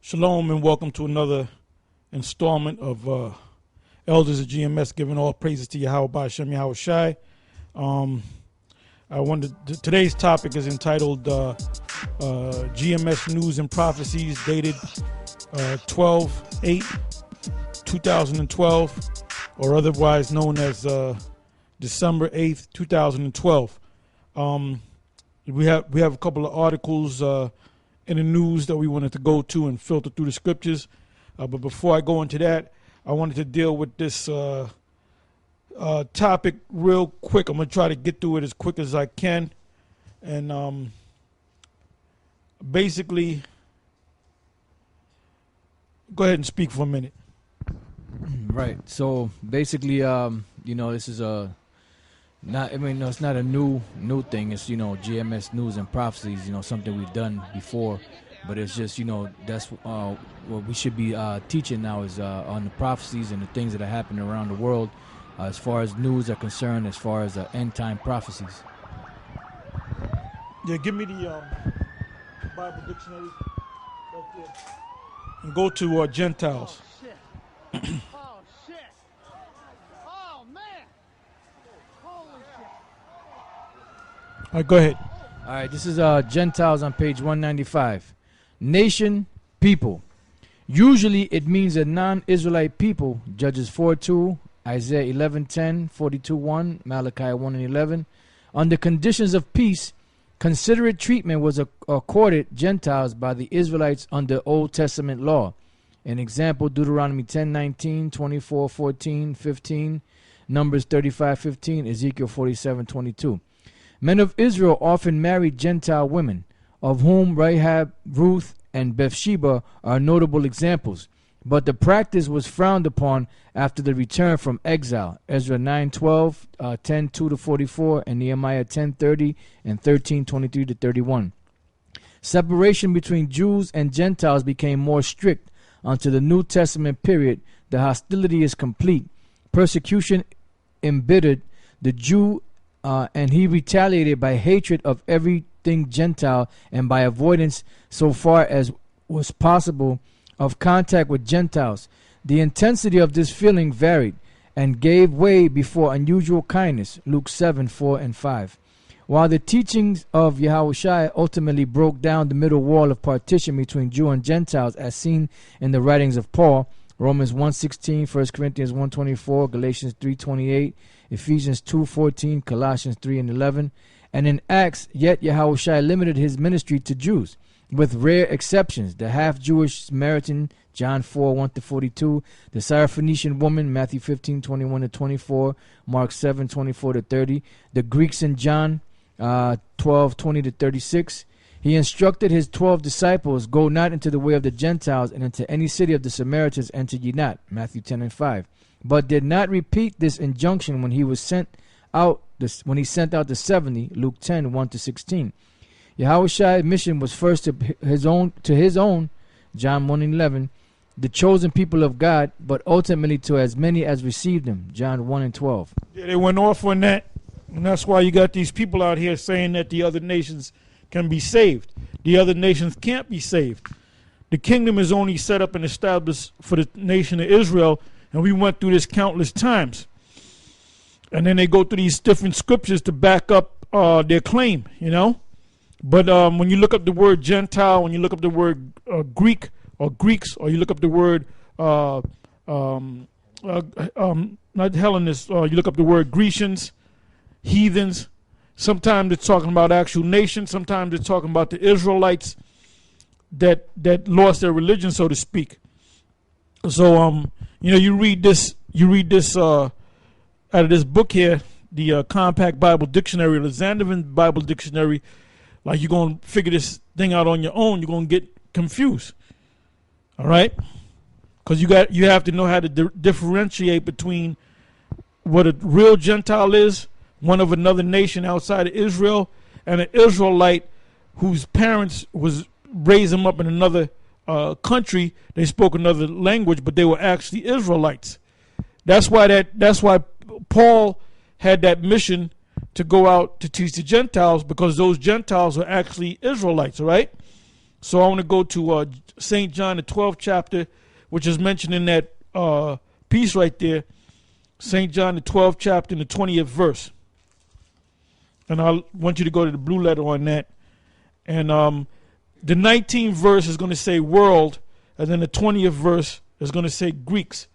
Shalom and welcome to another installment of Elders of GMS, giving all praises to Yahweh Ba'Shem Yahweh Shai. Today's topic is entitled GMS News and Prophecies, dated 12/8/2012, or otherwise known as December 8th, 2012. We have a couple of articles in the news that we wanted to go to and filter through the scriptures. But before I go into that, I wanted to deal with this topic real quick. I'm going to try to get through it as quick as I can. And basically, go ahead and speak for a minute. Right. So basically, this is it's not a new thing. It's, GMS News and Prophecies, something we've done before. But it's just, that's what we should be teaching now is on the prophecies and the things that are happening around the world as far as news are concerned, as far as end time prophecies. Yeah, give me the Bible dictionary right there. And go to Gentiles. Oh, shit. Oh, shit. Oh, man. Holy shit. All right, go ahead. All right, this is Gentiles on page 195. Nation, people. Usually it means a non-Israelite people. Judges 4:2, Isaiah 11:10, 42:1, Malachi 1:11. Under conditions of peace, considerate treatment was accorded Gentiles by the Israelites under Old Testament law. An example, Deuteronomy 10:19, 24:14, 15, Numbers 35:15, Ezekiel 47:22. Men of Israel often married Gentile women, of whom Rahab, Ruth, and Bathsheba are notable examples. But the practice was frowned upon after the return from exile. Ezra 9:12, 10:2-44, and Nehemiah 10:30 and 13:23-31. Separation between Jews and Gentiles became more strict until the New Testament period. The hostility is complete. Persecution embittered the Jew, and he retaliated by hatred of everything Gentile and by avoidance, so far as was possible, of contact with Gentiles. The intensity of this feeling varied and gave way before unusual kindness. Luke 7:4 and 5. While the teachings of Yahweh Shai ultimately broke down the middle wall of partition between Jew and Gentiles, as seen in the writings of Paul, Romans 1:16, 1 Corinthians 1:24, Galatians 3:28, Ephesians 2:14, Colossians 3:11, and in Acts, yet Yahweh Shai limited his ministry to Jews, with rare exceptions: the half-Jewish Samaritan, John 4:1-42, the Syrophoenician woman, Matthew 15:21-24, Mark 7:24-30, the Greeks in John 12:20-36. He instructed his 12 disciples, "Go not into the way of the Gentiles, and into any city of the Samaritans enter ye not," Matthew 10 and 5. But did not repeat this injunction when he sent out the 70, Luke 10:1-16. Yahweh Shai's mission was first to his own, John 1:11, the chosen people of God, but ultimately to as many as received him, John 1 and 12. Yeah, they went off on that, and that's why you got these people out here saying that the other nations can be saved. The other nations can't be saved. The kingdom is only set up and established for the nation of Israel, and we went through this countless times. And then they go through these different scriptures to back up their claim, But when you look up the word Gentile, when you look up the word Greek or Greeks, or you look up the word not Hellenists, you look up the word Grecians, heathens. Sometimes it's talking about actual nations. Sometimes it's talking about the Israelites that lost their religion, so to speak. So you read this out of this book here, the Compact Bible Dictionary, the Zandervan Bible Dictionary. Like, you're going to figure this thing out on your own. You're going to get confused. All right? Because you have to know how to differentiate between what a real Gentile is, one of another nation outside of Israel, and an Israelite whose parents raised them up in another country. They spoke another language, but they were actually Israelites. That's why Paul had that mission to go out to teach the Gentiles, because those Gentiles are actually Israelites, right? So I want to go to St. John, the 12th chapter, which is mentioned in that piece right there. St. John, the 12th chapter, and the 20th verse. And I want you to go to the blue letter on that. And the 19th verse is going to say world, and then the 20th verse is going to say Greeks.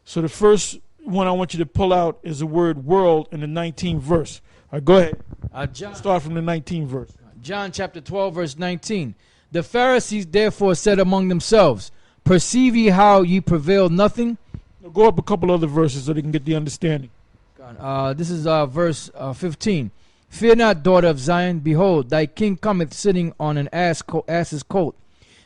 So the first one I want you to pull out is the word world in the 19th verse. All right, go ahead. Start from the 19th verse. John chapter 12, verse 19. The Pharisees therefore said among themselves, perceive ye how ye prevail nothing? Now go up a couple other verses so they can get the understanding. This is verse 15. Fear not, daughter of Zion. Behold, thy king cometh sitting on an ass's colt.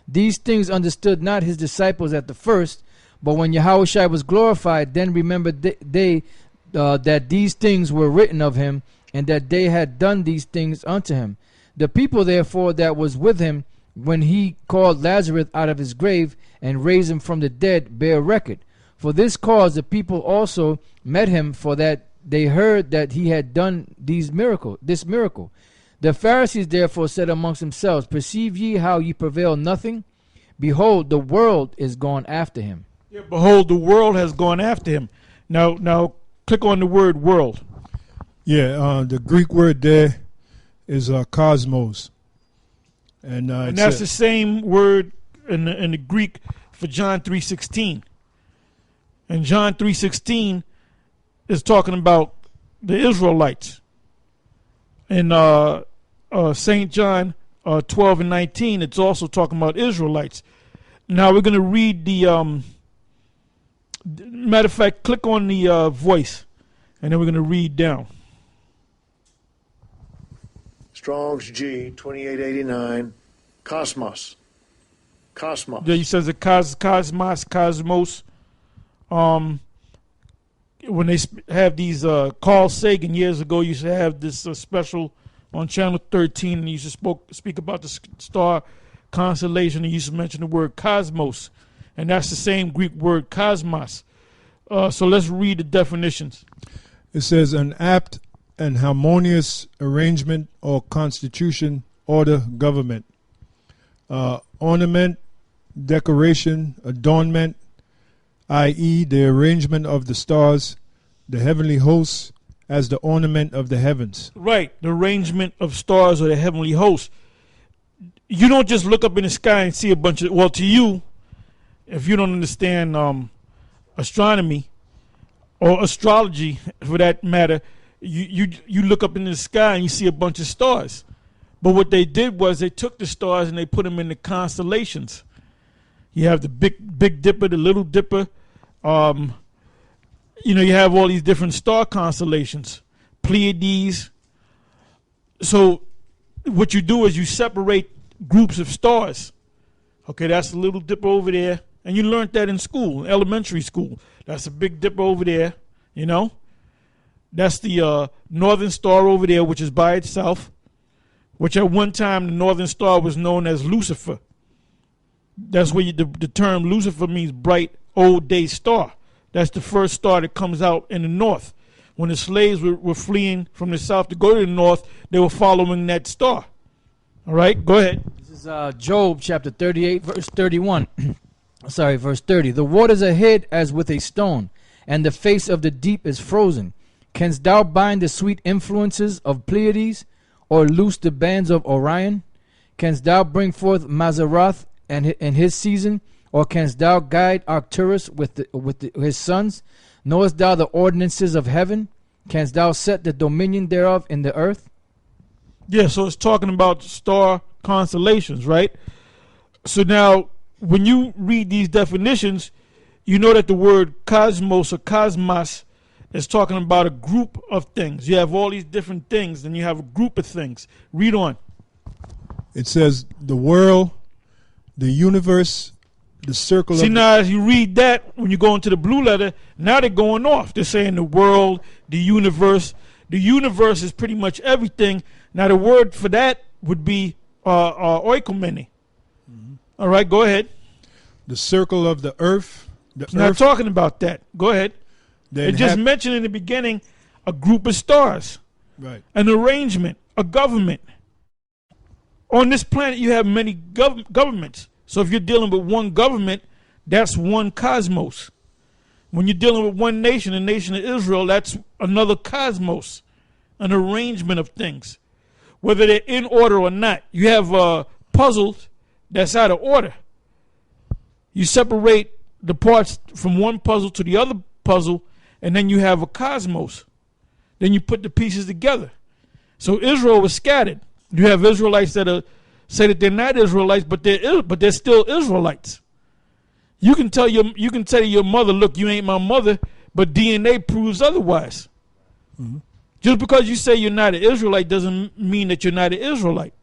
These things understood not his disciples at the first, but when Yahushua was glorified, then remembered they that these things were written of him, and that they had done these things unto him. The people therefore that was with him, when he called Lazarus out of his grave and raised him from the dead, bear record. For this cause the people also met him, for that they heard that he had done this miracle. The Pharisees therefore said amongst themselves, perceive ye how ye prevail nothing? Behold, the world is gone after him. Yeah, behold, the world has gone after him. Now click on the word world. Yeah, the Greek word there is cosmos. And that's the same word in the Greek for John 3:16. And John 3:16 is talking about the Israelites. In St. John 12 and 19, it's also talking about Israelites. Now we're going to read the, matter of fact, click on the voice, and then we're going to read down. Strong's G, 2889, Cosmos. Cosmos. Yeah, he says the cosmos. When they have these, Carl Sagan years ago used to have this special on Channel 13, and he used to speak about the star constellation. He used to mention the word cosmos, and that's the same Greek word cosmos. So let's read the definitions. It says an apt and harmonious arrangement or constitution, order, government. Ornament, decoration, adornment, i.e. the arrangement of the stars, the heavenly hosts, as the ornament of the heavens. Right, the arrangement of stars or the heavenly hosts. You don't just look up in the sky and see a bunch of, well, to you, if you don't understand astronomy or astrology for that matter, you look up in the sky and you see a bunch of stars. But what they did was they took the stars and they put them in the constellations. You have the Big Dipper, the Little Dipper. You have all these different star constellations, Pleiades. So what you do is you separate groups of stars. Okay, that's the Little Dipper over there. And you learned that in school, elementary school. That's a Big Dipper over there, That's the Northern Star over there, which is by itself, which at one time the Northern Star was known as Lucifer. That's where the term Lucifer means bright old day star. That's the first star that comes out in the north. When the slaves were fleeing from the south to go to the north, they were following that star. All right, go ahead. This is Job chapter 38, verse 31. Verse 30. The waters are hid as with a stone, and the face of the deep is frozen. Canst thou bind the sweet influences of Pleiades, or loose the bands of Orion? Canst thou bring forth Mazzaroth and in his season, or canst thou guide Arcturus with his sons? Knowest thou the ordinances of heaven? Canst thou set the dominion thereof in the earth? Yeah, so it's talking about star constellations, right? So now, when you read these definitions, you know that the word cosmos or cosmos is talking about a group of things. You have all these different things, and you have a group of things. Read on. It says the world, the universe, the circle See, of... now as you read that, when you go into the blue letter, now they're going off. They're saying the world, the universe. The universe is pretty much everything. Now the word for that would be oikomene. Mm-hmm. All right, go ahead. The circle of the earth. It's not talking about that. Go ahead. It just mentioned in the beginning a group of stars. Right. An arrangement, a government. on this planet you have many governments. So if you're dealing with one government, that's one cosmos. When you're dealing with one nation, the nation of Israel, that's another cosmos, an arrangement of things. Whether they're in order or not, you have puzzles that's out of order. You separate the parts from one puzzle to the other puzzle, and then you have a cosmos. Then you put the pieces together. So Israel was scattered. You have Israelites that say that they're not Israelites, but they're still Israelites. You can tell your mother, look, you ain't my mother, but DNA proves otherwise. Mm-hmm. Just because you say you're not an Israelite doesn't mean that you're not an Israelite.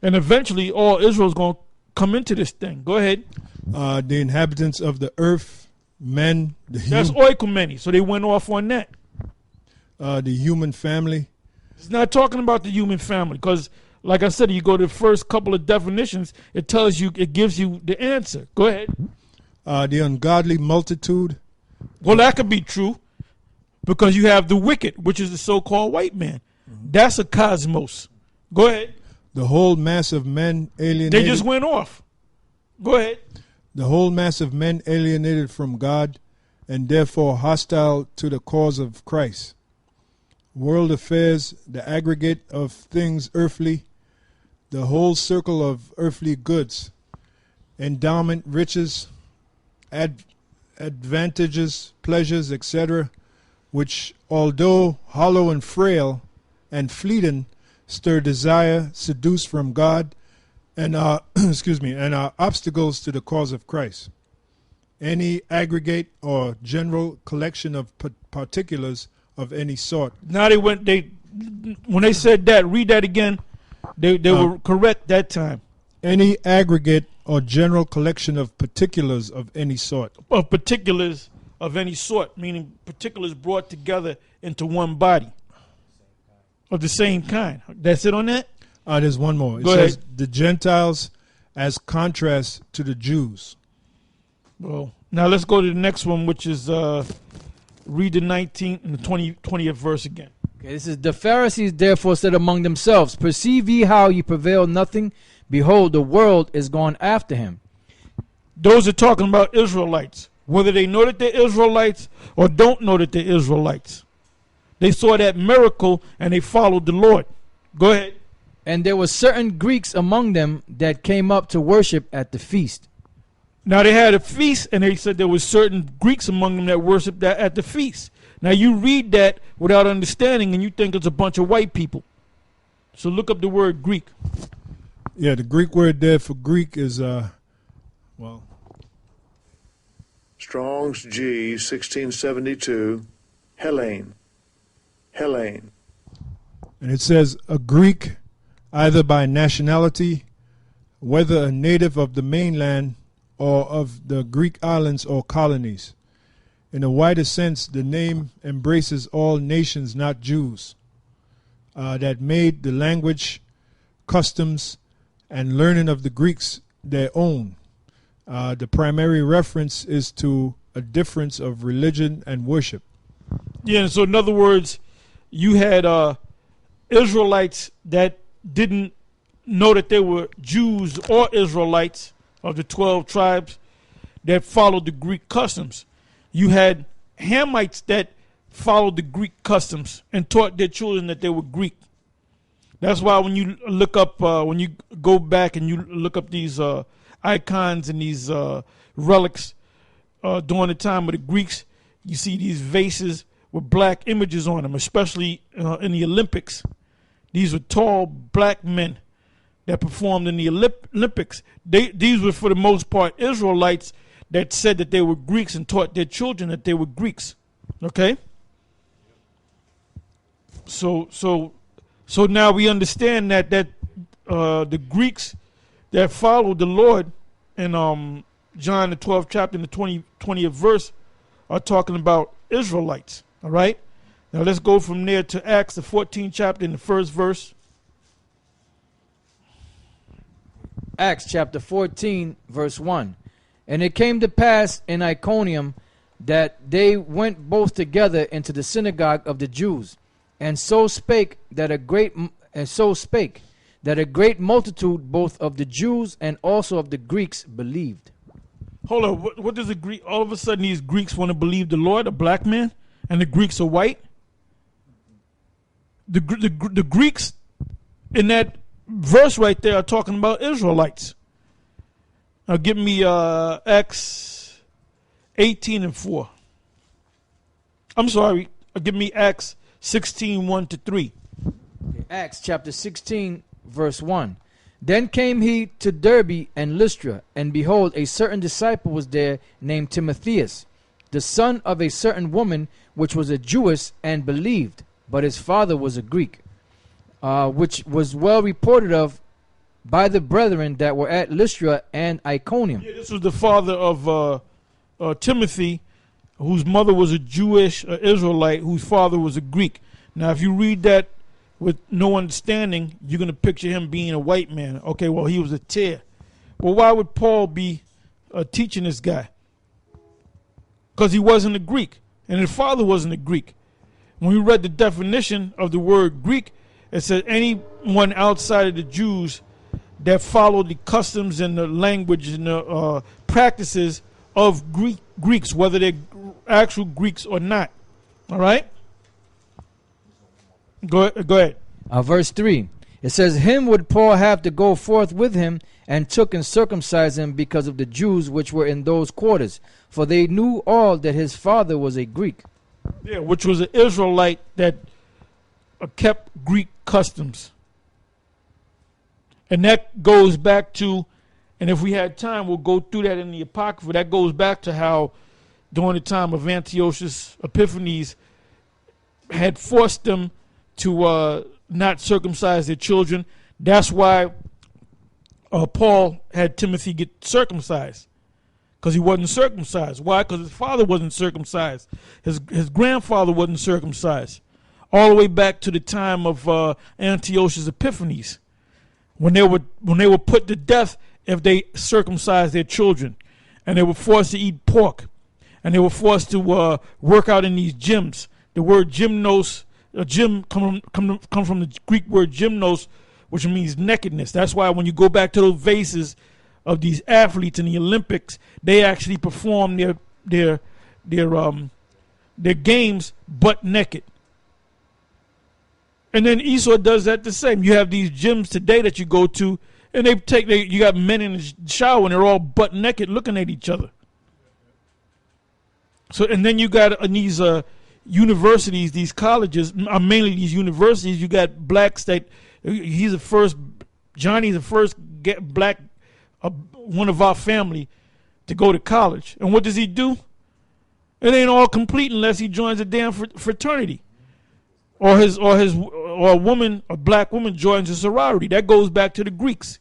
And eventually all Israel's going to come into this thing. Go ahead. The inhabitants of the earth, men. That's oikumeni, so they went off on that. The human family. It's not talking about the human family because, like I said, you go to the first couple of definitions, it gives you the answer. Go ahead. The ungodly multitude. Well, that could be true because you have the wicked, which is the so-called white man. Mm-hmm. That's a cosmos. Go ahead. The whole mass of men alienated. They just went off. Go ahead. The whole mass of men alienated from God and therefore hostile to the cause of Christ. World affairs, the aggregate of things earthly, the whole circle of earthly goods, endowment, riches, advantages, pleasures, etc., which, although hollow and frail and fleeting, stir desire, seduce from God, and are and are obstacles to the cause of Christ. Any aggregate or general collection of particulars of any sort. Now when they said that, read that again. They were correct that time. Any aggregate or general collection of particulars of any sort. Of particulars of any sort, meaning particulars brought together into one body. Of the same kind. That's it on that? There's one more. It Go says ahead. The Gentiles as contrast to the Jews. Well, now let's go to the next one, which is read the 19th and the 20th verse again. Okay, this is the Pharisees therefore said among themselves, perceive ye how ye prevail nothing? Behold, the world is gone after him. Those are talking about Israelites. Whether they know that they're Israelites or don't know that they're Israelites. They saw that miracle and they followed the Lord. Go ahead. And there were certain Greeks among them that came up to worship at the feast. Now they had a feast and they said there were certain Greeks among them that worshiped that at the feast. Now you read that without understanding and you think it's a bunch of white people. So look up the word Greek. Yeah, the Greek word there for Greek is, Strong's G 1672, Hellene. Hellene. and it says a Greek, either by nationality, whether a native of the mainland or of the Greek islands or colonies. In a wider sense, the name embraces all nations, not Jews, that made the language, customs, and learning of the Greeks their own. The primary reference is to a difference of religion and worship. Yeah, so in other words, you had Israelites that didn't know that they were Jews or Israelites of the 12 tribes that followed the Greek customs. You had Hamites that followed the Greek customs and taught their children that they were Greek. That's why when you look up, when you go back and you look up these icons and these relics during the time of the Greeks, you see these vases with black images on them, especially in the Olympics. These were tall black men that performed in the Olympics. These were, for the most part, Israelites that said that they were Greeks and taught their children that they were Greeks. Okay? So now we understand that the Greeks that followed the Lord in John the 12th chapter and the 20th verse are talking about Israelites. All right? Now let's go from there to Acts the 14th chapter and the first verse. Acts chapter 14, verse 1. And it came to pass in Iconium that they went both together into the synagogue of the Jews, and so spake that that a great multitude both of the Jews and also of the Greeks believed. Hold on. What does the Greek? All of a sudden, these Greeks want to believe the Lord, a black man, and the Greeks are white. The Greeks in that verse right there are talking about Israelites. Now, give me Acts 18:4. I'm sorry. Give me Acts 16:1-3. Acts chapter 16, verse 1. Then came he to Derbe and Lystra, and behold, a certain disciple was there named Timotheus, the son of a certain woman which was a Jewess, and believed, but his father was a Greek, which was well reported of by the brethren that were at Lystra and Iconium. Yeah, this was the father of Timothy, whose mother was a Jewish Israelite, whose father was a Greek. Now, if you read that with no understanding, you're going to picture him being a white man. Okay, well, he was a tear. Well, why would Paul be teaching this guy? Because he wasn't a Greek, and his father wasn't a Greek. When we read the definition of the word Greek, it said anyone outside of the Jews that followed the customs and the language and the practices of Greeks, whether they're actual Greeks or not. All right? Go ahead. Verse 3. It says, him would Paul have to go forth with him, and took and circumcised him because of the Jews which were in those quarters, for they knew all that his father was a Greek. Yeah, which was an Israelite that kept Greek customs. And that goes back to, and if we had time, we'll go through that in the Apocrypha. That goes back to how during the time of Antiochus Epiphanes had forced them to not circumcise their children. That's why Paul had Timothy get circumcised, because he wasn't circumcised. Why? Because his father wasn't circumcised. His grandfather wasn't circumcised. All the way back to the time of Antiochus Epiphanes, when they were put to death if they circumcised their children, and they were forced to eat pork, and they were forced to work out in these gyms. The word gymnos. A gym come from the Greek word gymnos, which means nakedness. That's why when you go back to those vases of these athletes in the Olympics, they actually perform their games butt naked. And then Esau does that the same. You have these gyms today that you go to, and you got men in the shower and they're all butt naked looking at each other. So, and then you got these universities, these colleges, mainly these universities, you got blacks that Johnny's the first black one of our family to go to college. And what does he do? It ain't all complete unless he joins a damn fraternity, or a black woman joins a sorority. That goes back to the Greeks,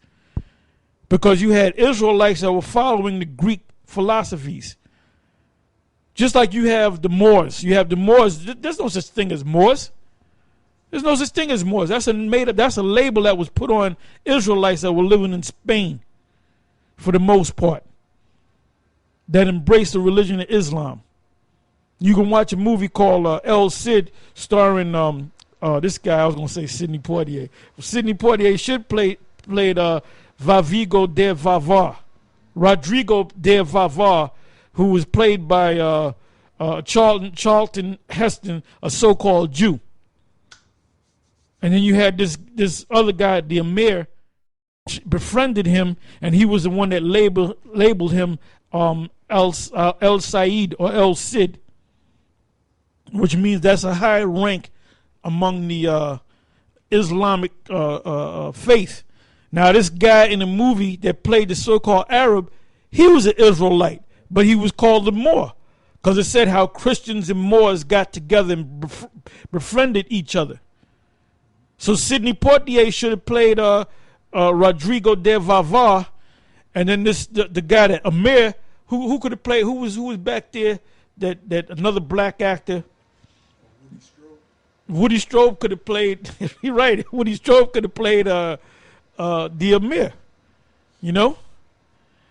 because you had Israelites that were following the Greek philosophies. Just like you have the Moors. You have the Moors. There's no such thing as Moors. There's no such thing as Moors. That's a label that was put on Israelites that were living in Spain, for the most part, that embraced the religion of Islam. You can watch a movie called El Cid, starring this guy. I was gonna say Sidney Poitier. Sidney Poitier should played Vavigo de Vavar, Rodrigo de Vavar, who was played by Charlton Heston, a so-called Jew. And then you had this other guy, the Emir, befriended him, and he was the one that labeled him El Said or El Cid, which means that's a high rank among the Islamic faith. Now, this guy in the movie that played the so-called Arab, he was an Israelite, but he was called a Moor, because it said how Christians and Moors got together and befriended each other. So Sidney Poitier should have played Rodrigo de Vavar, and then the guy that Amir, who could have played, who was back there, that another black actor. Woody Strode could have played. You're right. Woody Strode could have played the Amir. You know.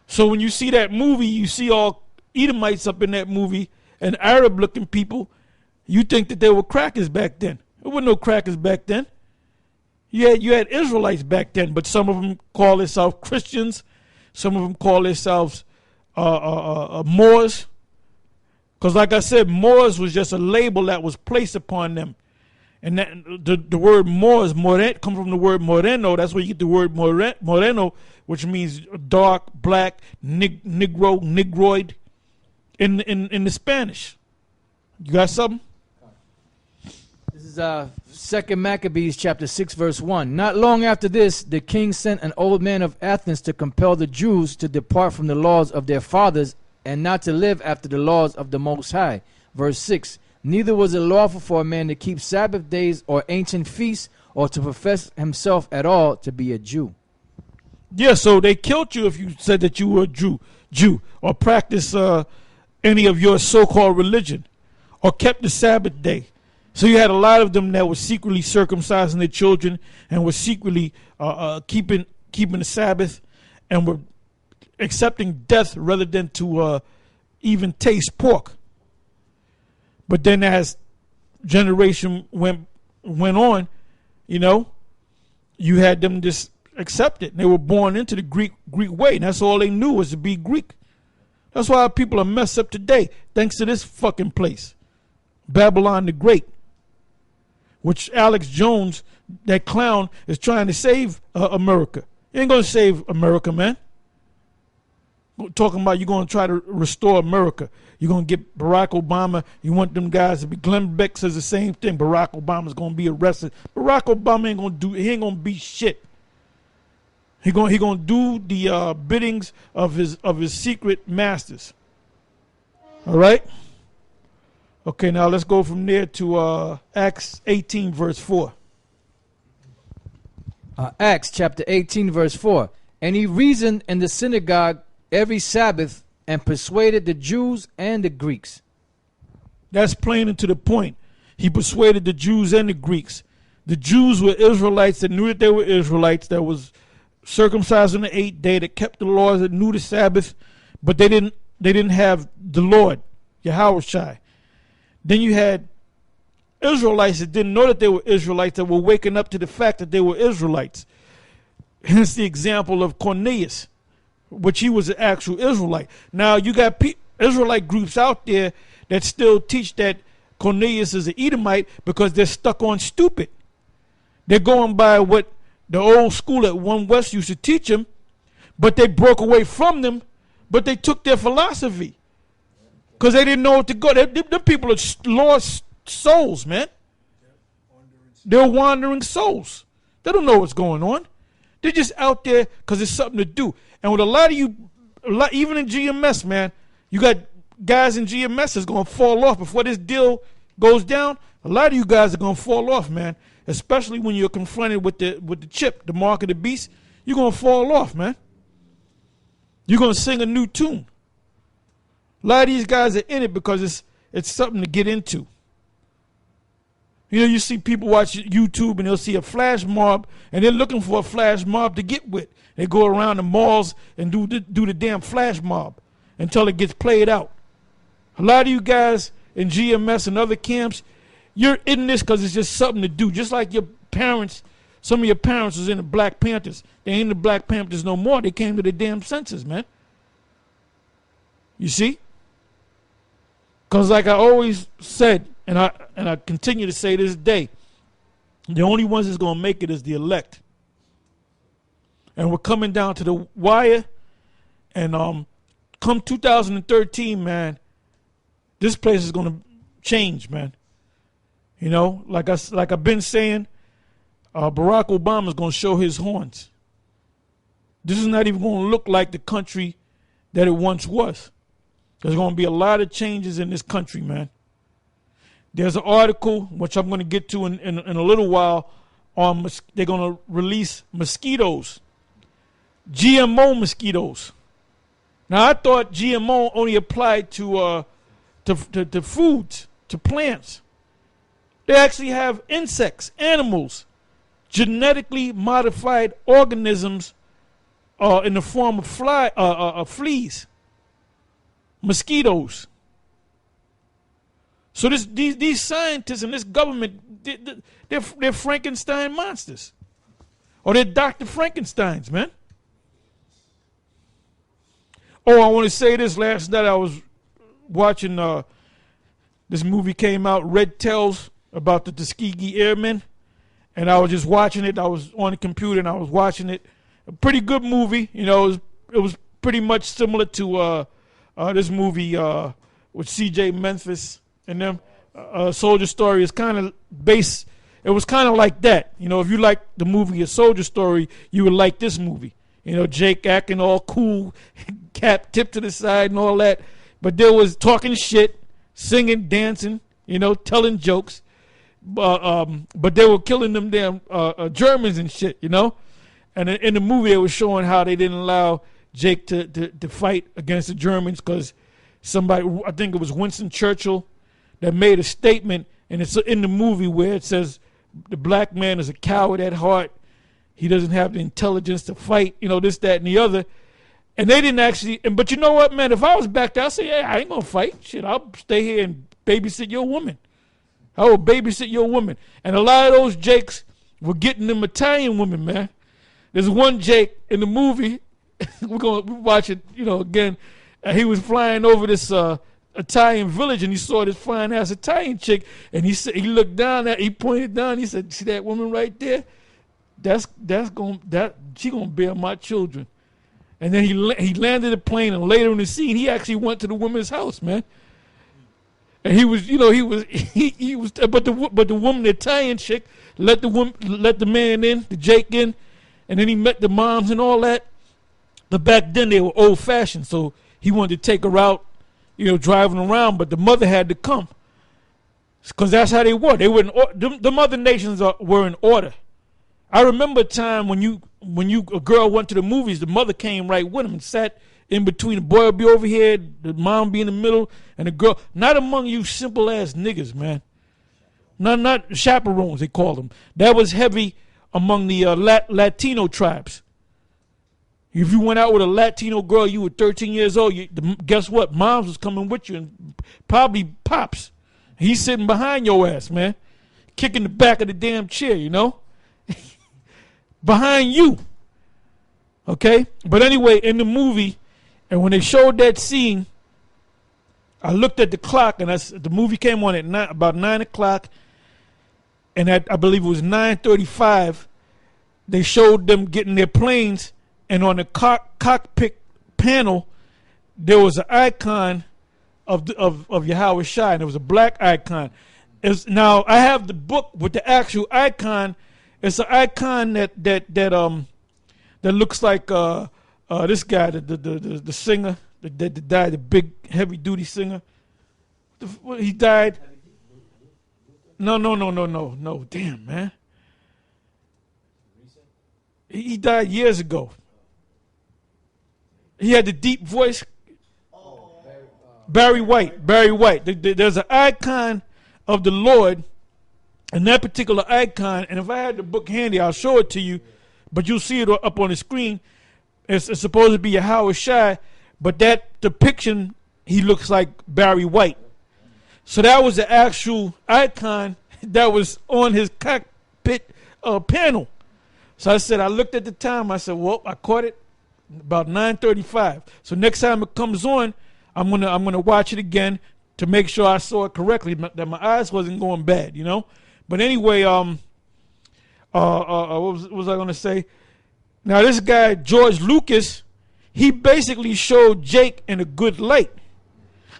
So when you see that movie, you see all Edomites up in that movie and Arab-looking people. You think that there were crackers back then. There were no crackers back then. You had Israelites back then, but some of them call themselves Christians. Some of them call themselves Moors. Because like I said, Moors was just a label that was placed upon them. And that, the word Moors, comes from the word moreno. That's where you get the word moreno, which means dark, black, negro, negroid in the Spanish. You got something? This is 2 Maccabees chapter 6 verse 1. Not long after this, the king sent an old man of Athens to compel the Jews to depart from the laws of their fathers and not to live after the laws of the Most High. Verse 6. Neither was it lawful for a man to keep Sabbath days or ancient feasts or to profess himself at all to be a Jew. Yeah, so they killed you if you said that you were a Jew or practiced any of your so-called religion or kept the Sabbath day. So you had a lot of them that were secretly circumcising their children and were secretly keeping the Sabbath and were accepting death rather than to even taste pork. But then as generation went on, you had them just accept it. They were born into the Greek way, and that's all they knew was to be Greek. That's why people are messed up today, thanks to this fucking place, Babylon the Great, which Alex Jones, that clown, is trying to save America. He ain't gonna save America, man. Talking about you're going to try to restore America. You're going to get Barack Obama. You want them guys to be. Glenn Beck says the same thing. Barack Obama's going to be arrested. Barack Obama ain't going to do. He ain't going to be shit. He going to do the biddings of his secret masters. All right. Okay, now let's go from there to Acts 18 verse 4. Acts chapter 18 verse 4. And he reasoned in the synagogue every Sabbath and persuaded the Jews and the Greeks. That's plain and to the point. He persuaded the Jews and the Greeks. The Jews were Israelites that knew that they were Israelites, that was circumcised on the 8th day, that kept the laws, that knew the Sabbath, but they didn't have the Lord, Yahushua. Then you had Israelites that didn't know that they were Israelites, that were waking up to the fact that they were Israelites. Hence the example of Cornelius, which he was an actual Israelite. Now you got Israelite groups out there that still teach that Cornelius is an Edomite because they're stuck on stupid. They're going by what the old school at One West used to teach them, but they broke away from them, but they took their philosophy because they didn't know what to go. Them people are lost souls, man. They're wandering souls. They don't know what's going on. They're just out there because it's something to do. And with a lot of you, even in GMS, man, you got guys in GMS that's going to fall off before this deal goes down. A lot of you guys are going to fall off, man, especially when you're confronted with the chip, the mark of the beast. You're going to fall off, man. You're going to sing a new tune. A lot of these guys are in it because it's something to get into. You see people watch YouTube and they'll see a flash mob and they're looking for a flash mob to get with. They go around the malls and do the damn flash mob until it gets played out. A lot of you guys in GMS and other camps, you're in this because it's just something to do. Just like your parents, some of your parents was in the Black Panthers. They ain't the Black Panthers no more. They came to their damn senses, man. You see? Because like I always said, and I continue to say this day, the only ones that's going to make it is the elect. And we're coming down to the wire. And come 2013, man, this place is going to change, man. Like I've been saying, Barack Obama is going to show his horns. This is not even going to look like the country that it once was. There's going to be a lot of changes in this country, man. There's an article, which I'm going to get to in a little while, on they're going to release mosquitoes, GMO mosquitoes. Now, I thought GMO only applied to foods, to plants. They actually have insects, animals, genetically modified organisms in the form of fleas, mosquitoes. So these scientists and this government, they're Frankenstein monsters. or they're Dr. Frankensteins, man. Oh, I want to say this. Last night I was watching this movie came out, Red Tails, about the Tuskegee Airmen, and I was just watching it. I was on the computer and I was watching it. A pretty good movie, you know. It was pretty much similar to this movie with C.J. Memphis and them. Soldier Story is kind of based. It was kind of like that, you know. If you like the movie A Soldier Story, you would like this movie. You know, Jake acting all cool, cap tipped to the side and all that. But there was talking shit, singing, dancing, you know, telling jokes. But they were killing them damn Germans and shit, you know. And in the movie, they were showing how they didn't allow Jake to fight against the Germans because somebody, I think it was Winston Churchill, that made a statement. And it's in the movie where it says the black man is a coward at heart. He doesn't have the intelligence to fight, you know, this, that, and the other. And they didn't actually, but you know what, man? If I was back there, I'd say, hey, I ain't going to fight. Shit, I'll stay here and babysit your woman. I will babysit your woman. And a lot of those Jakes were getting them Italian women, man. There's one Jake in the movie, we're going to watch it, you know, again. He was flying over this Italian village and he saw this fine ass Italian chick. And he said, he looked down at, he pointed down, he said, see that woman right there? She gonna bear my children. And then he landed the plane, and later in the scene he actually went to the woman's house, man. And he was, you know, but the woman, the Italian chick, let the man in, the Jake in, and then he met the moms and all that. But back then they were old fashioned, so he wanted to take her out, you know, driving around. But the mother had to come, because that's how they were. They were the other nations were in order. I remember a time when a girl went to the movies, the mother came right with him and sat in between. The boy would be over here, the mom be in the middle, and the girl. Not among you simple ass niggas, man. Not chaperones, they called them. That was heavy among the Latino tribes. If you went out with a Latino girl, you were 13 years old, guess what? Moms was coming with you, and probably pops. He's sitting behind your ass, man, kicking the back of the damn chair, you know? Behind you. Okay? But anyway, in the movie, and when they showed that scene, I looked at the clock, and the movie came on at about 9 o'clock, and I believe it was 9:35. They showed them getting their planes, and on the cockpit panel, there was an icon of Yahweh Shai, and it was a black icon. Now, I have the book with the actual icon. It's an icon that looks like this guy, the singer that died, the big heavy duty singer. He died. No. Damn, man. He died years ago. He had the deep voice. Barry White. There's an icon of the Lord. And that particular icon, and if I had the book handy, I'll show it to you, but you'll see it up on the screen. It's supposed to be Yahweh Shai, but that depiction, he looks like Barry White. So that was the actual icon that was on his cockpit panel. So I looked at the time, I said, well, I caught it about 9:35. So next time it comes on, I'm gonna watch it again to make sure I saw it correctly, that my eyes wasn't going bad, you know. But anyway, what was I going to say? Now, this guy, George Lucas, he basically showed Jake in a good light.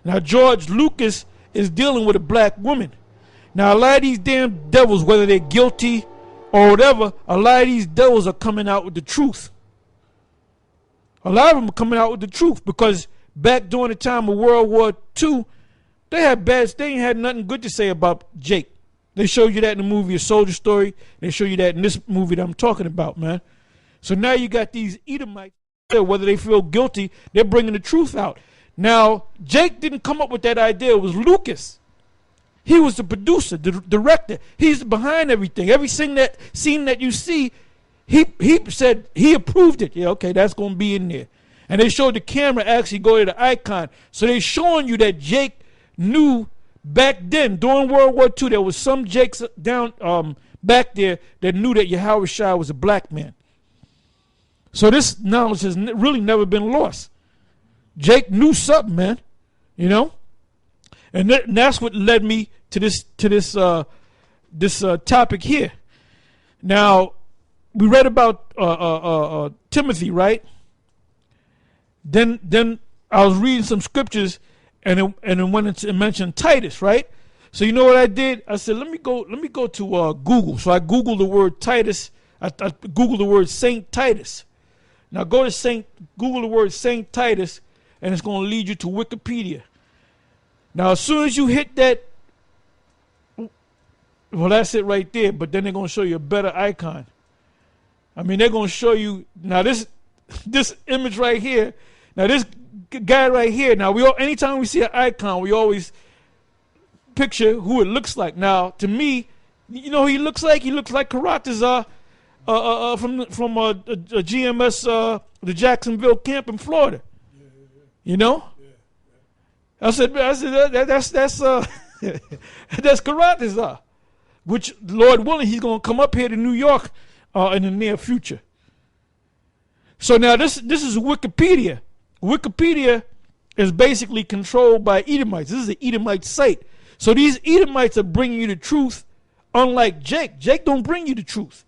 Now, George Lucas is dealing with a black woman. Now, a lot of these damn devils, whether they're guilty or whatever, a lot of these devils are coming out with the truth. A lot of them are coming out with the truth because back during the time of World War II, they ain't had nothing good to say about Jake. They showed you that in the movie A Soldier Story. They show you that in this movie that I'm talking about, man. So now you got these Edomites, whether they feel guilty, they're bringing the truth out. Now, Jake didn't come up with that idea. It was Lucas. He was the producer, the director. He's behind everything. Every scene that you see, he said he approved it. Yeah, okay, that's going to be in there. And they showed the camera actually go to the icon. So they're showing you that Jake knew back then, during World War II, there was some Jakes down back there that knew that Yahweh Shai was a black man. So this knowledge has really never been lost. Jake knew something, man. You know, and that's what led me to this topic here. Now, we read about Timothy, right? Then I was reading some scriptures, and it went and mentioned Titus, right? So you know what I did? I said, let me go to Google. So I Googled the word Titus. I Googled the word Saint Titus. Now go to Google the word Saint Titus, and it's going to lead you to Wikipedia. Now as soon as you hit that, well, that's it right there. But then they're going to show you a better icon. I mean, they're going to show you now this image right here. Now this guy right here. Now anytime we see an icon, we always picture who it looks like. Now to me, you know who he looks like? He looks like Karatazar from a GMS the Jacksonville camp in Florida. You know? I said that's that's Karatazar. Which, Lord willing, he's going to come up here to New York in the near future. So now this is Wikipedia. Wikipedia is basically controlled by Edomites. This is an Edomite site. So these Edomites are bringing you the truth, unlike Jake. Jake don't bring you the truth.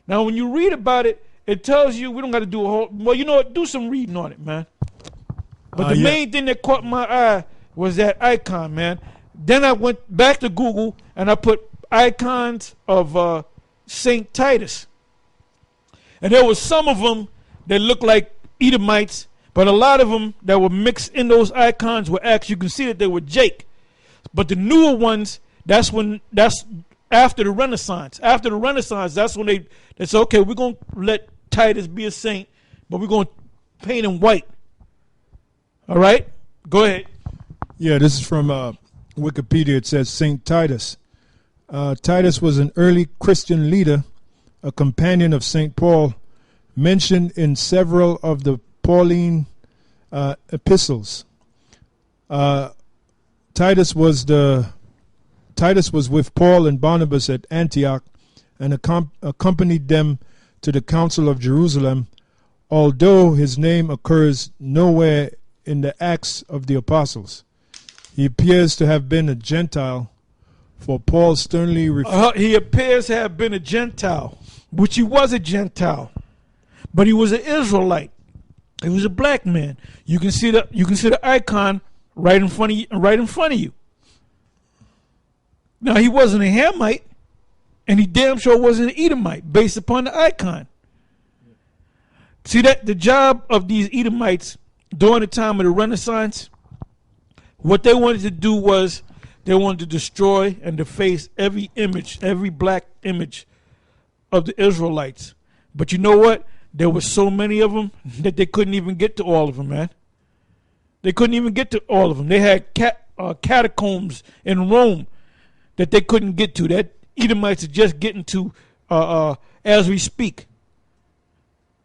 Now when you read about it, it tells you, we don't got to do a whole, well, you know what, do some reading on it, man. But the main thing that caught my eye was that icon, man. Then I went back to Google and I put icons of Saint Titus, and there was some of them that looked like Edomites, but a lot of them that were mixed in those icons were actually, you can see that they were Jake. But the newer ones, that's after the Renaissance. After the Renaissance, that's when they said, okay, we're going to let Titus be a saint, but we're going to paint him white. All right, go ahead. Yeah, this is from Wikipedia. It says Saint Titus. Titus was an early Christian leader, a companion of St. Paul, mentioned in several of the Pauline epistles. Titus was with Paul and Barnabas at Antioch and accompanied them to the Council of Jerusalem, although his name occurs nowhere in the Acts of the Apostles. He appears to have been a Gentile, for Paul sternly he appears to have been a Gentile, which he was a Gentile, but he was an Israelite. He was a black man. You can see the icon right in front of you. Now he wasn't a Hamite, and he damn sure wasn't an Edomite, based upon the icon. See that the job of these Edomites during the time of the Renaissance, what they wanted to do was they wanted to destroy and deface every image, every black image of the Israelites. But you know what? There were so many of them that they couldn't even get to all of them, man. They couldn't even get to all of them. They had catacombs in Rome that they couldn't get to. That Edomites are just getting to as we speak.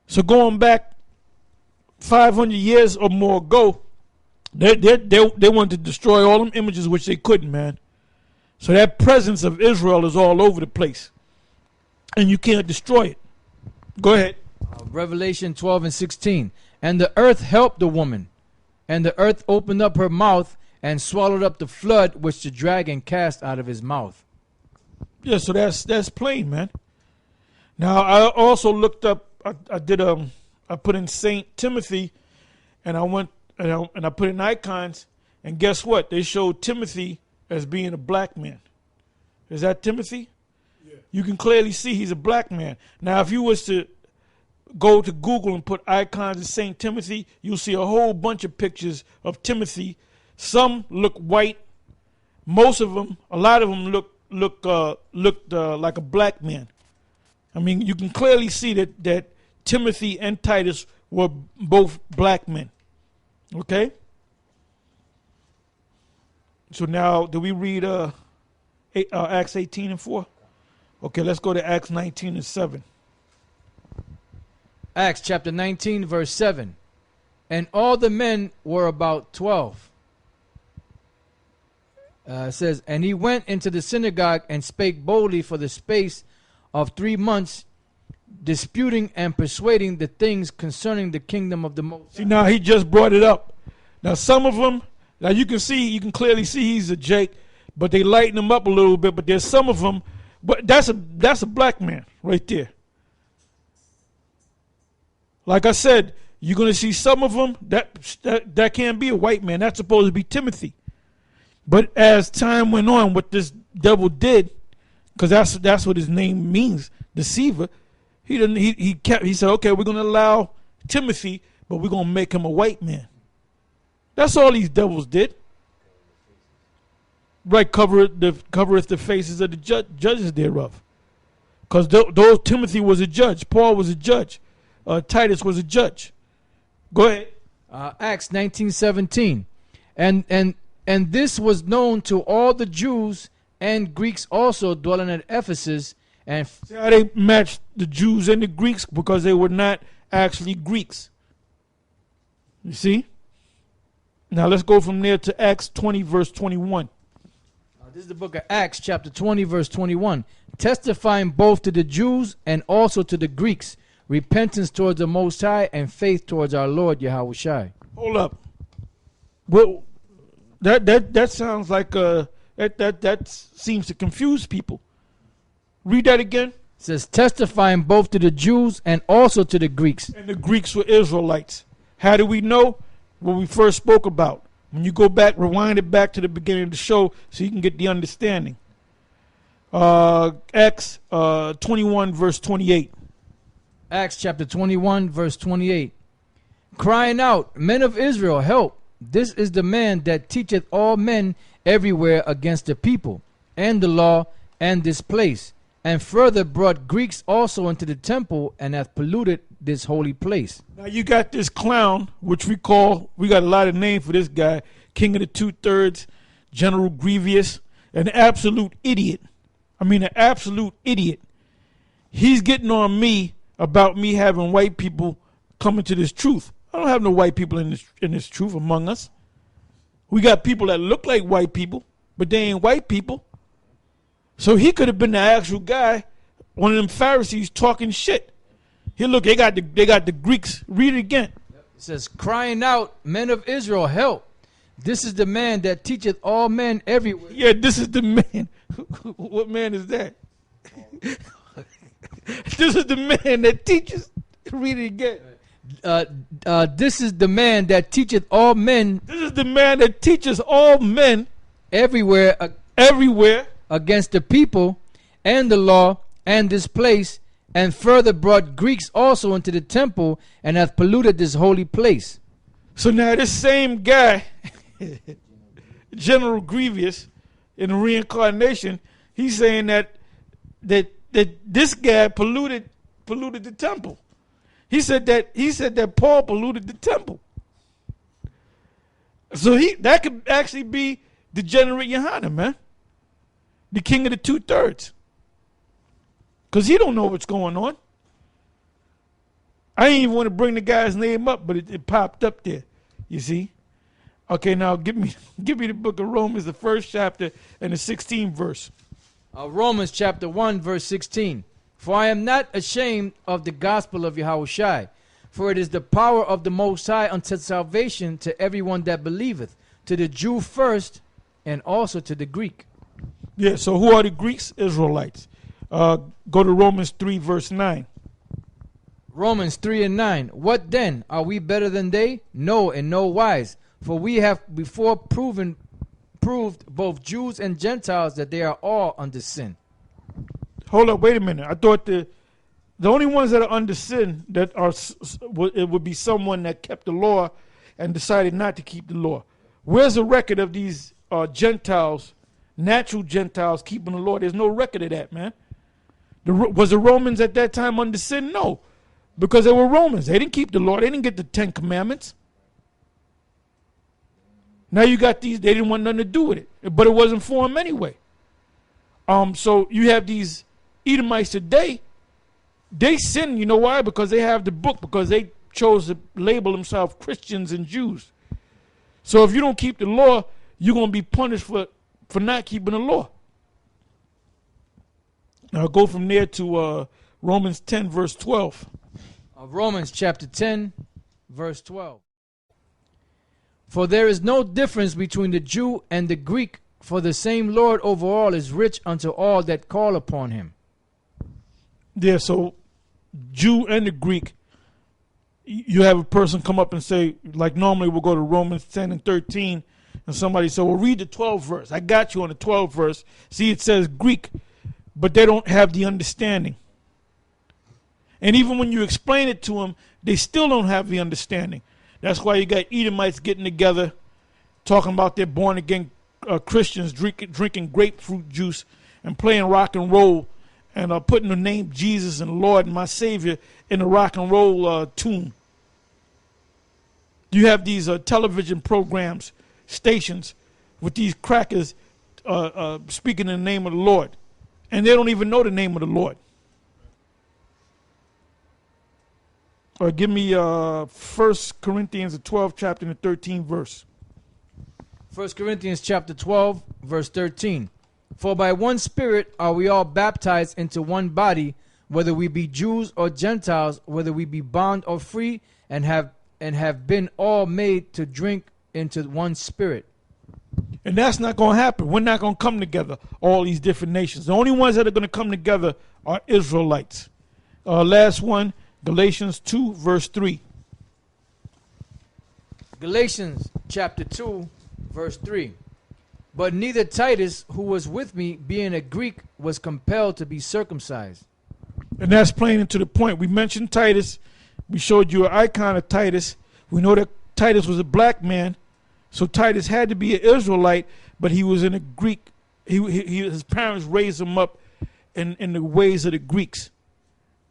So going back 500 years or more ago, they wanted to destroy all them images, which they couldn't, man. So that presence of Israel is all over the place, and you can't destroy it. Go ahead. Revelation 12 and 16. And the earth helped the woman, and the earth opened up her mouth and swallowed up the flood which the dragon cast out of his mouth. Yeah, so that's plain, man. Now I also looked up. I put in Saint Timothy, and I went and I put in icons, and guess what? They showed Timothy as being a black man. Is that Timothy? Yeah. You can clearly see he's a black man. Now, if you was to go to Google and put icons of Saint Timothy, you'll see a whole bunch of pictures of Timothy. Some look white. Most of them, a lot of them looked like a black man. I mean, you can clearly see that Timothy and Titus were both black men. Okay? So now, do we read Acts 18 and 4? Okay, let's go to Acts 19 and 7. Acts chapter 19, verse 7. And all the men were about 12. It says, and he went into the synagogue and spake boldly for the space of 3 months, disputing and persuading the things concerning the kingdom of the Most See, now he just brought it up. Now some of them, now you can clearly see he's a Jake, but they lighten him up a little bit. But there's some of them, but that's a black man right there. Like I said, you're gonna see some of them that can't be a white man. That's supposed to be Timothy. But as time went on, what this devil did, because that's what his name means, deceiver. He said, okay, we're gonna allow Timothy, but we're gonna make him a white man. That's all these devils did. Right, covereth the faces of the judges thereof. Because though Timothy was a judge, Paul was a judge, Titus was a judge. Go ahead. Acts 19:17, and this was known to all the Jews and Greeks also dwelling at Ephesus. And see how they matched the Jews and the Greeks, because they were not actually Greeks. You see? Now let's go from there to Acts 20 verse 21. This is the book of Acts chapter 20 verse 21. Testifying both to the Jews and also to the Greeks, repentance towards the Most High and faith towards our Lord Yahushua. Hold up. Well, that sounds like that seems to confuse people. Read that again. It says testifying both to the Jews and also to the Greeks. And the Greeks were Israelites. How do we know? What we first spoke about. When you go back, rewind it back to the beginning of the show so you can get the understanding. Acts 21 verse 28. Acts chapter 21 verse 28. Crying out, men of Israel, help. This is the man that teacheth all men everywhere against the people and the law and this place, and further brought Greeks also into the temple and hath polluted this holy place. Now you got this clown, which we got a lot of names for this guy, King of the 2/3, General Grievous, an absolute idiot. I mean, an absolute idiot. He's getting on me about me having white people come into this truth. I don't have no white people in this truth among us. We got people that look like white people, but they ain't white people. So he could have been the actual guy, one of them Pharisees talking shit. Here, look, they got the Greeks. Read it again. It says, crying out, men of Israel, help. This is the man that teacheth all men everywhere. Yeah, this is the man. What man is that? This is the man that teaches. Read it again. This is the man that teacheth all men. This is the man that teaches all men everywhere against the people and the law and this place, and further brought Greeks also into the temple and hath polluted this holy place. So now this same guy, General Grievous, in the reincarnation, he's saying that this guy polluted the temple. He said that Paul polluted the temple. So that could actually be the General Yohanan, man, the King of the 2/3. Because he don't know what's going on. I didn't even want to bring the guy's name up, but it popped up there. You see? Okay, now give me the book of Romans, the 1st chapter and the 16th verse. Romans chapter 1 verse 16. For I am not ashamed of the gospel of Yahushua, for it is the power of the Most High unto salvation to everyone that believeth, to the Jew first, and also to the Greek. Yeah, so who are the Greeks? Israelites. Go to Romans 3 verse 9. Romans 3 and 9. What then? Are we better than they? No, in no wise. For we have before proved both Jews and Gentiles that they are all under sin. Hold up, wait a minute. I thought the only ones that are under sin that are it would be someone that kept the law and decided not to keep the law. Where's the record of these Gentiles, natural Gentiles keeping the law? There's no record of that, man. Was the Romans at that time under sin? No, because they were Romans. They didn't keep the law. They didn't get the 10 Commandments. Now you got these, they didn't want nothing to do with it, but it wasn't for them anyway. So you have these Edomites today. They sin, you know why? Because they have the book, because they chose to label themselves Christians and Jews. So if you don't keep the law, you're going to be punished for not keeping the law. Now go from there to Romans 10, verse 12. Romans chapter 10, verse 12. For there is no difference between the Jew and the Greek, for the same Lord over all is rich unto all that call upon him. Yeah, so Jew and the Greek, you have a person come up and say, like normally we'll go to Romans 10 and 13, and somebody say, well, read the 12th verse. I got you on the 12th verse. See, it says Greek, but they don't have the understanding. And even when you explain it to them, they still don't have the understanding. That's why you got Edomites getting together, talking about their born-again Christians drinking grapefruit juice and playing rock and roll and putting the name Jesus and Lord and my Savior in the rock and roll tune. You have these television programs, stations, with these crackers speaking in the name of the Lord. And they don't even know the name of the Lord. Or give me 1 Corinthians, the 12th chapter and the 13th verse. 1 Corinthians chapter 12, verse 13. For by one Spirit are we all baptized into one body, whether we be Jews or Gentiles, whether we be bond or free, and have been all made to drink into one Spirit. And that's not going to happen. We're not going to come together, all these different nations. The only ones that are going to come together are Israelites. Last one, Galatians 2, verse 3. Galatians chapter 2, verse 3. But neither Titus, who was with me, being a Greek, was compelled to be circumcised. And that's playing into the point. We mentioned Titus. We showed you an icon of Titus. We know that Titus was a black man. So Titus had to be an Israelite, but he was in a Greek. His parents raised him up in the ways of the Greeks.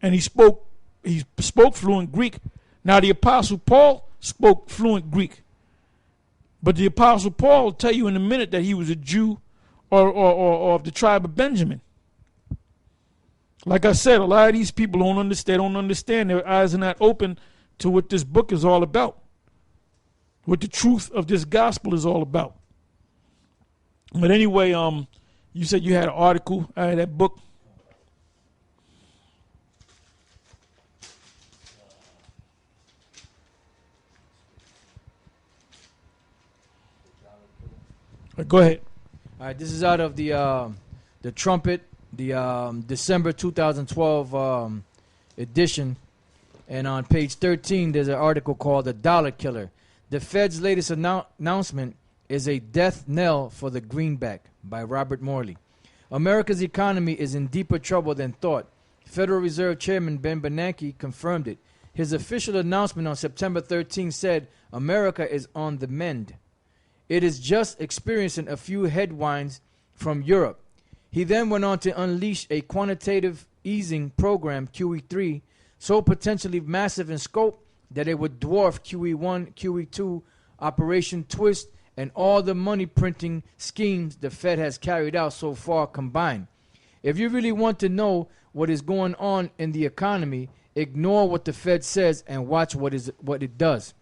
And he spoke fluent Greek. Now the Apostle Paul spoke fluent Greek. But the Apostle Paul will tell you in a minute that he was a Jew or of the tribe of Benjamin. Like I said, a lot of these people don't understand. Their eyes are not open to what this book is all about. What the truth of this gospel is all about. But anyway, you said you had an article out of that book. Go ahead. All right, this is out of the Trumpet, the December 2012 edition. And on page 13, there's an article called The Dollar Killer. The Fed's latest announcement is a death knell for the greenback by Robert Morley. America's economy is in deeper trouble than thought. Federal Reserve Chairman Ben Bernanke confirmed it. His official announcement on September 13 said, America is on the mend. It is just experiencing a few headwinds from Europe. He then went on to unleash a quantitative easing program, QE3, so potentially massive in scope that it would dwarf QE1, QE2, Operation Twist, and all the money printing schemes the Fed has carried out so far combined. If you really want to know what is going on in the economy, ignore what the Fed says and watch what it does.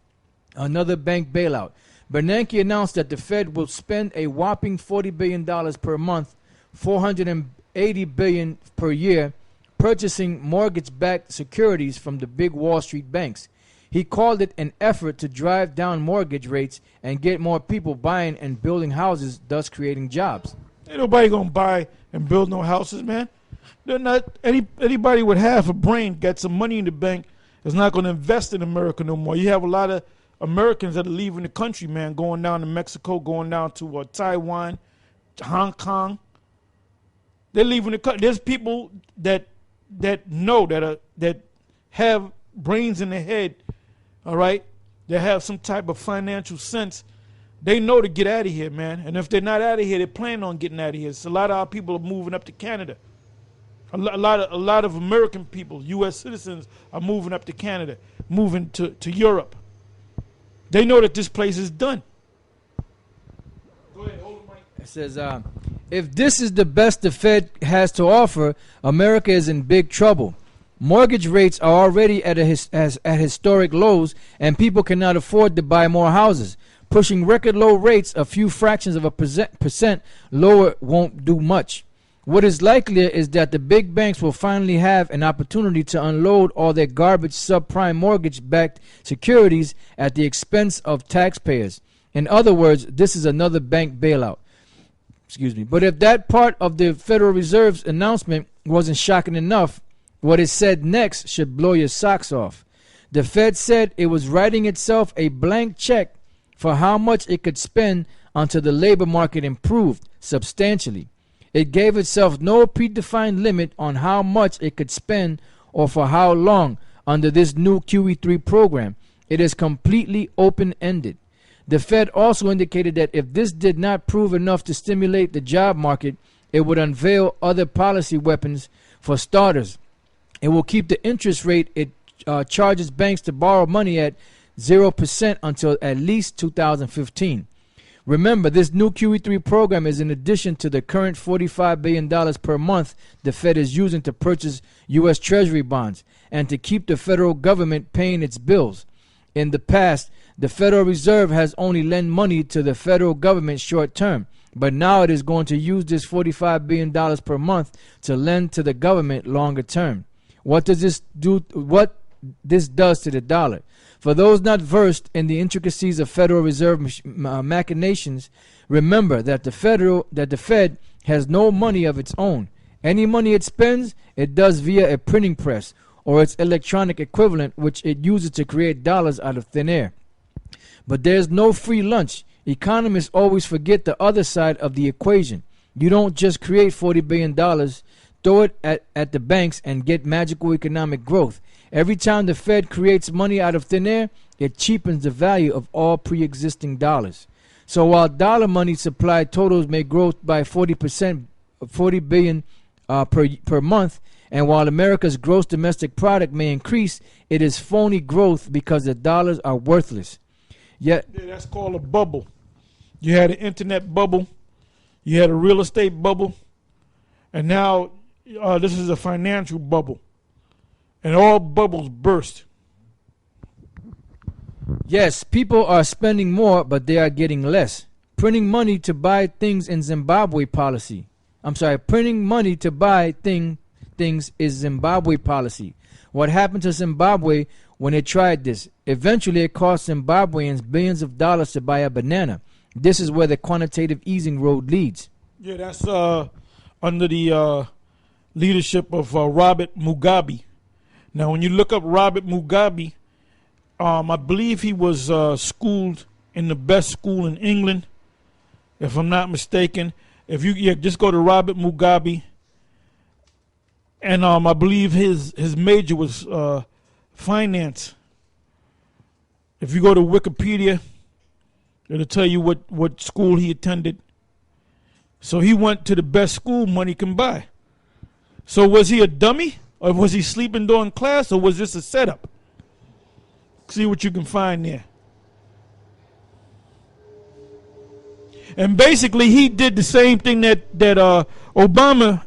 Another bank bailout. Bernanke announced that the Fed will spend a whopping $40 billion per month, $480 billion per year, purchasing mortgage-backed securities from the big Wall Street banks. He called it an effort to drive down mortgage rates and get more people buying and building houses, thus creating jobs. Ain't nobody gonna buy and build no houses, man. They're not. Anybody with half a brain, got some money in the bank, is not gonna invest in America no more. You have a lot of Americans that are leaving the country, man, going down to Mexico, going down to Taiwan, Hong Kong. They're leaving the country. There's people that know that have brains in their head, all right, that have some type of financial sense. They know to get out of here, man. And if they're not out of here, they're planning on getting out of here. So a lot of our people are moving up to Canada. A lot of American people, U.S. citizens, are moving up to Canada, moving to Europe. They know that this place is done. Go ahead, hold the mic. It says, if this is the best the Fed has to offer, America is in big trouble. Mortgage rates are already at historic lows, and people cannot afford to buy more houses. Pushing record low rates a few fractions of a percent lower won't do much. What is likelier is that the big banks will finally have an opportunity to unload all their garbage subprime mortgage-backed securities at the expense of taxpayers. In other words, this is another bank bailout. Excuse me. But if that part of the Federal Reserve's announcement wasn't shocking enough, what it said next should blow your socks off. The Fed said it was writing itself a blank check for how much it could spend until the labor market improved substantially. It gave itself no predefined limit on how much it could spend or for how long under this new QE3 program. It is completely open-ended. The Fed also indicated that if this did not prove enough to stimulate the job market, it would unveil other policy weapons. For starters, it will keep the interest rate it charges banks to borrow money at 0% until at least 2015. Remember, this new QE3 program is in addition to the current $45 billion per month the Fed is using to purchase U.S. Treasury bonds and to keep the federal government paying its bills. In the past, the Federal Reserve has only lent money to the federal government short term, but now it is going to use this $45 billion per month to lend to the government longer term. What does this do? What this does to the dollar? For those not versed in the intricacies of Federal Reserve machinations, remember that the Fed has no money of its own. Any money it spends, it does via a printing press or its electronic equivalent, which it uses to create dollars out of thin air. But there's no free lunch. Economists always forget the other side of the equation. You don't just create $40 billion, throw it at the banks, and get magical economic growth. Every time the Fed creates money out of thin air, it cheapens the value of all pre-existing dollars. So while dollar money supply totals may grow by 40%, 40 billion per month, and while America's gross domestic product may increase, it is phony growth because the dollars are worthless. Yet, Yeah, that's called a bubble. You had an internet bubble, you had a real estate bubble, and now this is a financial bubble. And all bubbles burst. yes, people are spending more, but they are getting less. Printing money to buy things in Zimbabwe policy. Printing money to buy things is Zimbabwe policy. What happened to Zimbabwe when it tried this? Eventually, it cost Zimbabweans billions of dollars to buy a banana. This is where the quantitative easing road leads. Yeah, that's under the leadership of Robert Mugabe. Now, when you look up Robert Mugabe, I believe he was schooled in the best school in England, if I'm not mistaken. If you just go to Robert Mugabe, and I believe his major was finance. If you go to Wikipedia, it'll tell you what school he attended. So he went to the best school money can buy. So was he a dummy? Or was he sleeping during class? Or was this a setup? See what you can find there. And basically he did the same thing that Obama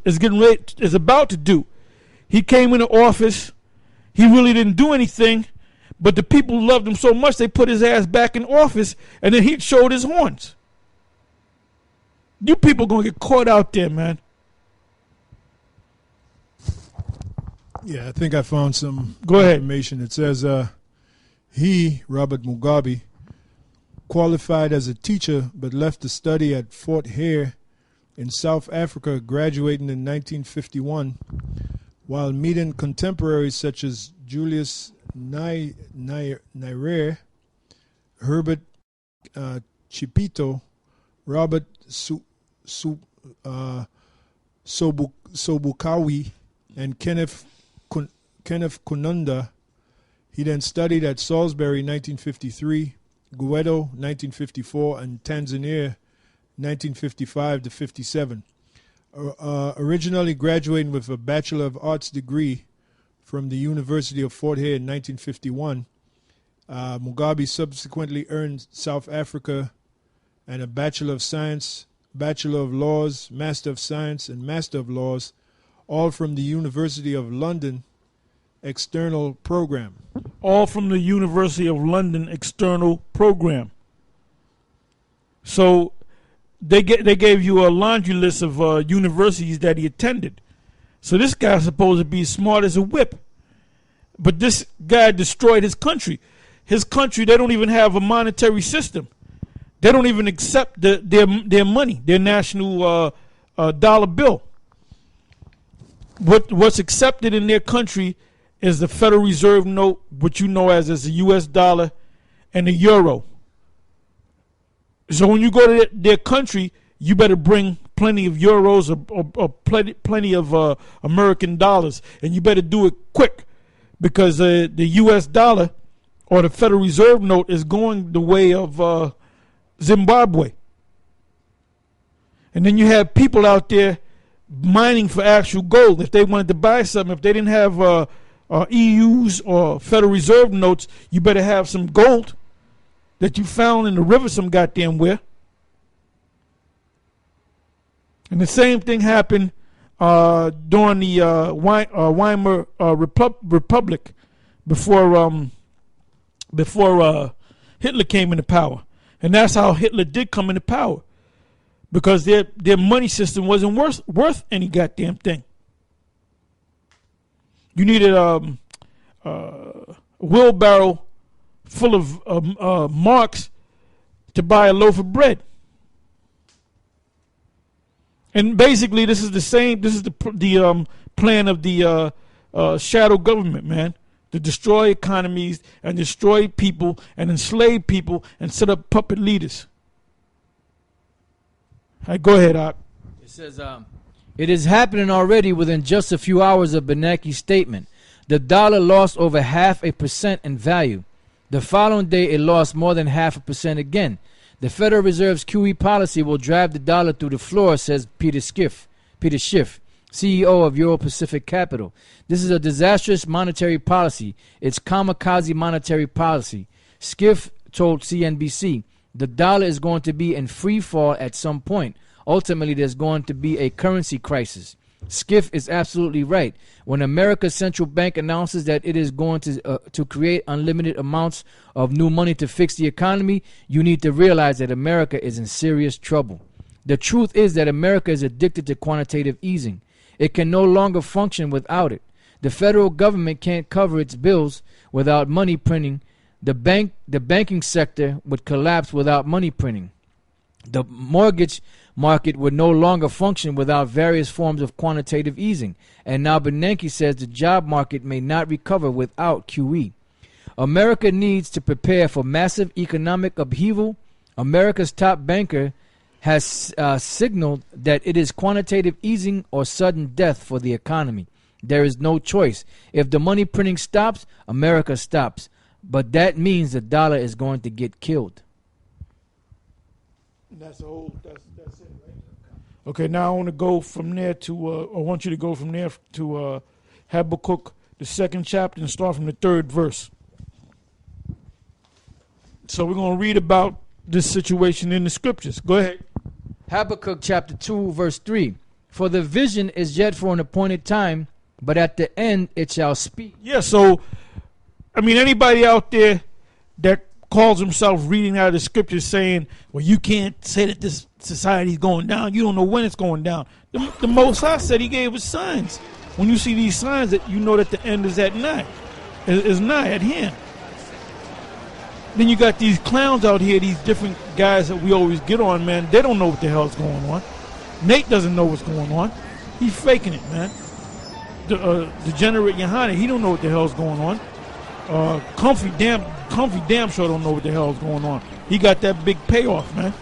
is about to do. He came into office. He really didn't do anything. But the people loved him so much they put his ass back in office, and then he showed his horns. You people gonna get caught out there, man. Yeah, I think I found some Go ahead. information. It says he, Robert Mugabe, qualified as a teacher but left to study at Fort Hare in South Africa, graduating in 1951, while meeting contemporaries such as Julius Nyerere, Herbert Chipito, Robert Sobukawi, and Kenneth Kununda. He then studied at Salisbury 1953, Guedo 1954, and Tanzania 1955 to 57. Originally graduating with a Bachelor of Arts degree from the University of Fort Hare in 1951, Mugabe subsequently earned South Africa and a Bachelor of Science, Bachelor of Laws, Master of Science, and Master of Laws, all from the University of London external program. All from the University of London external program. So they gave you a laundry list of universities that he attended. So this guy's supposed to be smart as a whip. But this guy destroyed his country. His country, they don't even have a monetary system. They don't even accept their money, their national dollar bill. What's accepted in their country is the Federal Reserve note, which you know as the U.S. dollar, and the euro. So when you go to their country, you better bring plenty of euros or plenty of American dollars, and you better do it quick, because the U.S. dollar or the Federal Reserve note is going the way of Zimbabwe. And then you have people out there mining for actual gold. If they wanted to buy something, if they didn't have EUs or Federal Reserve notes, you better have some gold that you found in the river some goddamn where. And the same thing happened during the Weimar Republic before Hitler came into power. And that's how Hitler did come into power, because their money system wasn't worth any goddamn thing. You needed a wheelbarrow full of marks to buy a loaf of bread. And basically, this is the same. This is the plan of the shadow government, man, to destroy economies and destroy people and enslave people and set up puppet leaders. All right, go ahead, Art. It says, it is happening already within just a few hours of Bernanke's statement. The dollar lost over 0.5% in value. The following day, it lost more than 0.5% again. The Federal Reserve's QE policy will drive the dollar through the floor, says Peter Schiff, CEO of Euro Pacific Capital. This is a disastrous monetary policy. It's kamikaze monetary policy. Schiff told CNBC, the dollar is going to be in free fall at some point. Ultimately, there's going to be a currency crisis. Schiff is absolutely right. When America's central bank announces that it is going to create unlimited amounts of new money to fix the economy, you need to realize that America is in serious trouble. The truth is that America is addicted to quantitative easing. It can no longer function without it. The federal government can't cover its bills without money printing. The banking sector would collapse without money printing. The mortgage market would no longer function without various forms of quantitative easing. And now Bernanke says the job market may not recover without QE. America needs to prepare for massive economic upheaval. America's top banker has signaled that it is quantitative easing or sudden death for the economy. There is no choice. If the money printing stops, America stops. But that means the dollar is going to get killed. That's it, right? Okay, now I want to go from there to, I want you to go from there to Habakkuk, the 2nd chapter, and start from the 3rd verse. So we're going to read about this situation in the scriptures. Go ahead. Habakkuk chapter 2, verse 3. For the vision is yet for an appointed time, but at the end it shall speak. Yeah, so, I mean, anybody out there that calls himself reading out of the scriptures saying, well, you can't say that this society is going down. You don't know when it's going down. The Most High said he gave us signs. When you see these signs, that you know that the end is at nigh. Is nigh at hand. Then you got these clowns out here, these different guys that we always get on, man. They don't know what the hell's going on. Nate doesn't know what's going on. He's faking it, man. The degenerate Yohana, he don't know what the hell's going on. Comfy damn sure don't know what the hell's going on. He got that big payoff, man.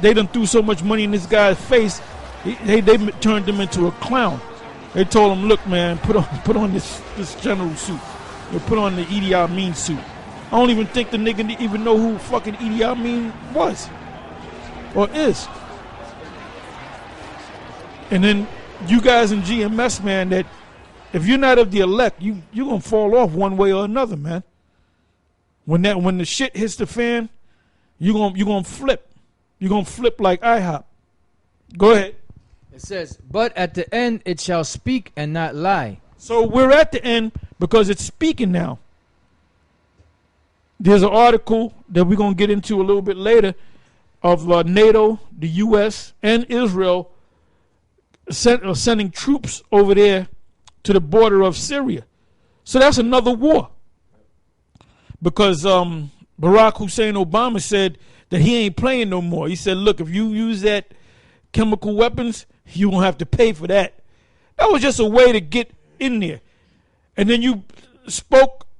They done threw so much money in this guy's face, they turned him into a clown. They told him, look, man, put on this general suit. You put on the Idi Amin suit. I don't even think the nigga even know who fucking Idi Amin was or is. And then you guys in GMS, man, that if you're not of the elect, you're gonna fall off one way or another, man. When the shit hits the fan, you're gonna flip. You're gonna flip like IHOP. Go ahead. It says, but at the end it shall speak and not lie. So we're at the end because it's speaking now. There's an article that we're gonna get into a little bit later of NATO, the U.S., and Israel sending troops over there to the border of Syria. So that's another war. Because Barack Hussein Obama said that he ain't playing no more. He said, look, if you use that chemical weapons, you won't have to pay for that. That was just a way to get in there. And then you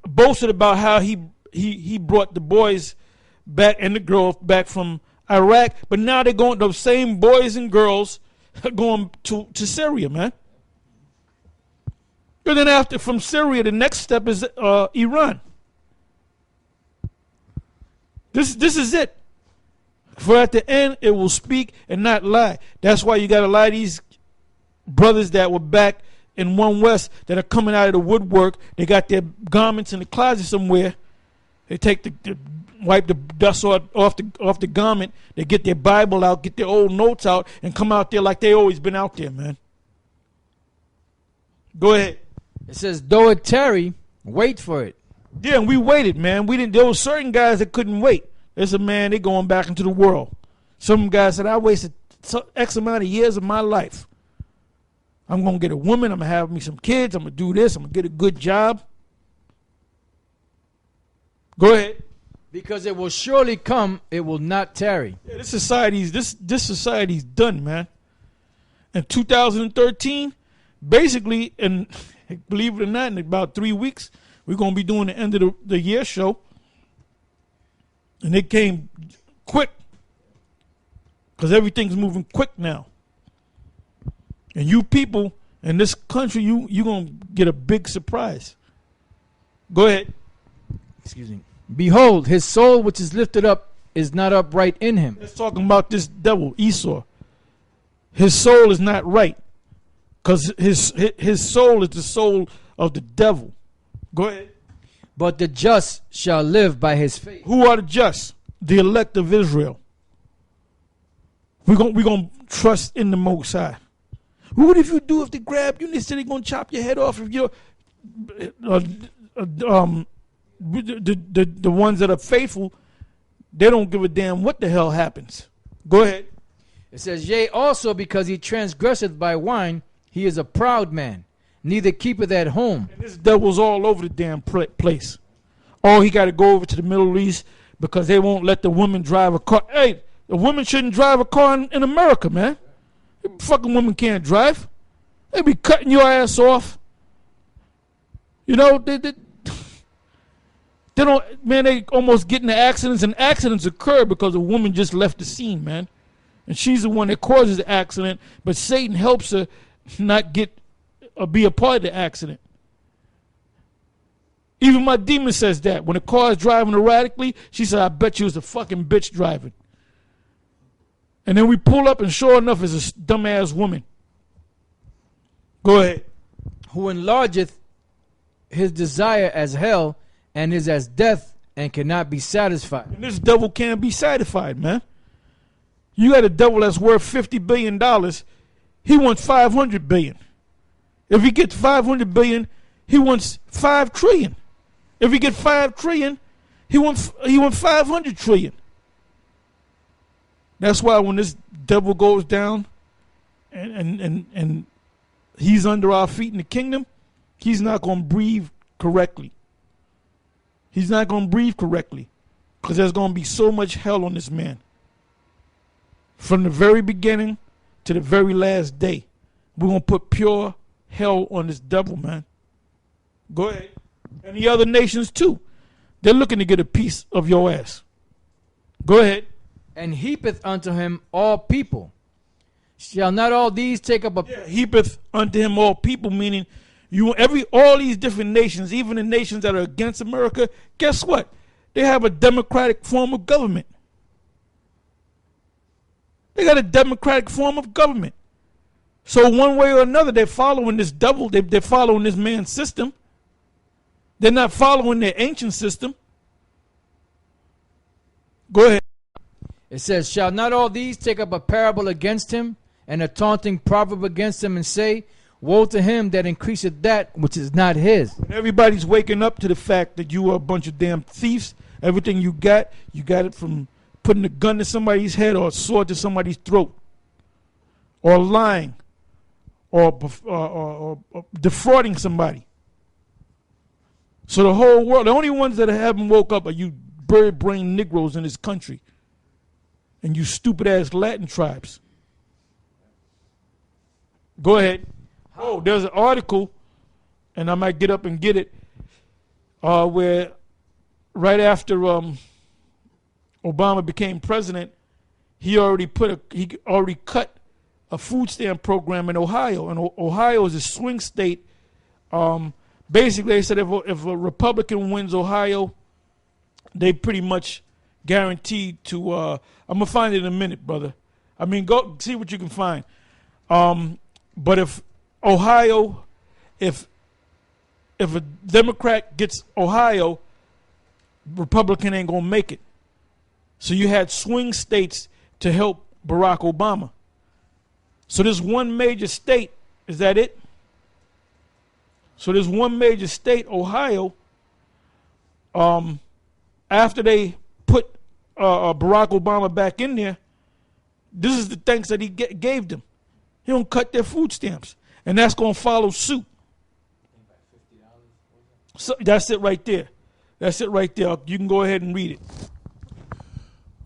boasted about how he brought the boys back and the girls back from Iraq, but now they're going, those same boys and girls are going to Syria, man. And then after, from Syria, the next step is Iran. This is it. For at the end, it will speak and not lie. That's why you got a lot of these brothers that were back in One West that are coming out of the woodwork. They got their garments in the closet somewhere. They take wipe the dust off the garment. They get their Bible out, get their old notes out, and come out there like they always been out there, man. Go ahead. It says, though it tarry, wait for it. Yeah, and we waited, man. We didn't. There were certain guys that couldn't wait. There's a man, they going back into the world. Some guys said, I wasted X amount of years of my life. I'm going to get a woman. I'm going to have me some kids. I'm going to do this. I'm going to get a good job. Go ahead. Because it will surely come, it will not tarry. Yeah, this society's done, man. In 2013, basically, and believe it or not, in about 3 weeks, we're going to be doing the end of the year show. And it came quick. Because everything's moving quick now. And you people in this country, you're going to get a big surprise. Go ahead. Excuse me. Behold, his soul which is lifted up is not upright in him. Let's talk about this devil, Esau. His soul is not right. Because his soul is the soul of the devil. Go ahead. But the just shall live by his faith. Who are the just? The elect of Israel. We're gonna trust in the Most High. What if you do if they grab you and they say they're going to chop your head off if you're the ones that are faithful, they don't give a damn what the hell happens. Go ahead. It says, yea, also because he transgresseth by wine, he is a proud man, neither keepeth at home. And this devil's all over the damn place. Oh, he got to go over to the Middle East because they won't let the woman drive a car. Hey, a woman shouldn't drive a car in America, man. Fucking woman can't drive. They be cutting your ass off. You know, they don't, man, they almost get into accidents, and accidents occur because a woman just left the scene, man. And she's the one that causes the accident, but Satan helps her not get or be a part of the accident. Even my demon says that. When a car is driving erratically, she said, I bet you was a fucking bitch driving. And then we pull up, and sure enough, it's a dumbass woman. Go ahead. Who enlargeth his desire as hell, and is as death, and cannot be satisfied. And this devil can't be satisfied, man. You got a devil that's worth $50 billion. He wants $500 billion. If he gets $500 billion, he wants $5 trillion. If he gets $5 trillion, he wants $500 trillion. That's why when this devil goes down and he's under our feet in the kingdom, he's not going to breathe correctly. He's not going to breathe correctly because there's going to be so much hell on this man. From the very beginning to the very last day, we're going to put pure hell on this devil, man. Go ahead. And the other nations too. They're looking to get a piece of your ass. Go ahead. And heapeth unto him all people. Shall not all these take up a... Yeah, heapeth unto him all people, meaning all these different nations, even the nations that are against America, guess what? They have a democratic form of government. They got a democratic form of government. So one way or another, they're following this devil. They're following this man's system. They're not following their ancient system. Go ahead. It says, shall not all these take up a parable against him, and a taunting proverb against him, and say, woe to him that increaseth that which is not his. And everybody's waking up to the fact that you are a bunch of damn thieves. Everything you got it from putting a gun to somebody's head or a sword to somebody's throat, or lying, or defrauding somebody. So the whole world, the only ones that haven't woke up are you bird-brained Negroes in this country and you stupid-ass Latin tribes. Go ahead. Oh, there's an article, and I might get up and get it, where right after Obama became president, he already cut a food stamp program in Ohio, and Ohio is a swing state. Basically, they said if a Republican wins Ohio, they pretty much guaranteed to. I'm gonna find it in a minute, brother. I mean, go see what you can find. But if Ohio, if a Democrat gets Ohio, Republican ain't gonna make it. So you had swing states to help Barack Obama. So there's one major state. Is that it? So there's one major state, Ohio. After they put Barack Obama back in there, this is the thanks that he gave them. He don't cut their food stamps, and that's going to follow suit. So that's it right there. That's it right there. You can go ahead and read it.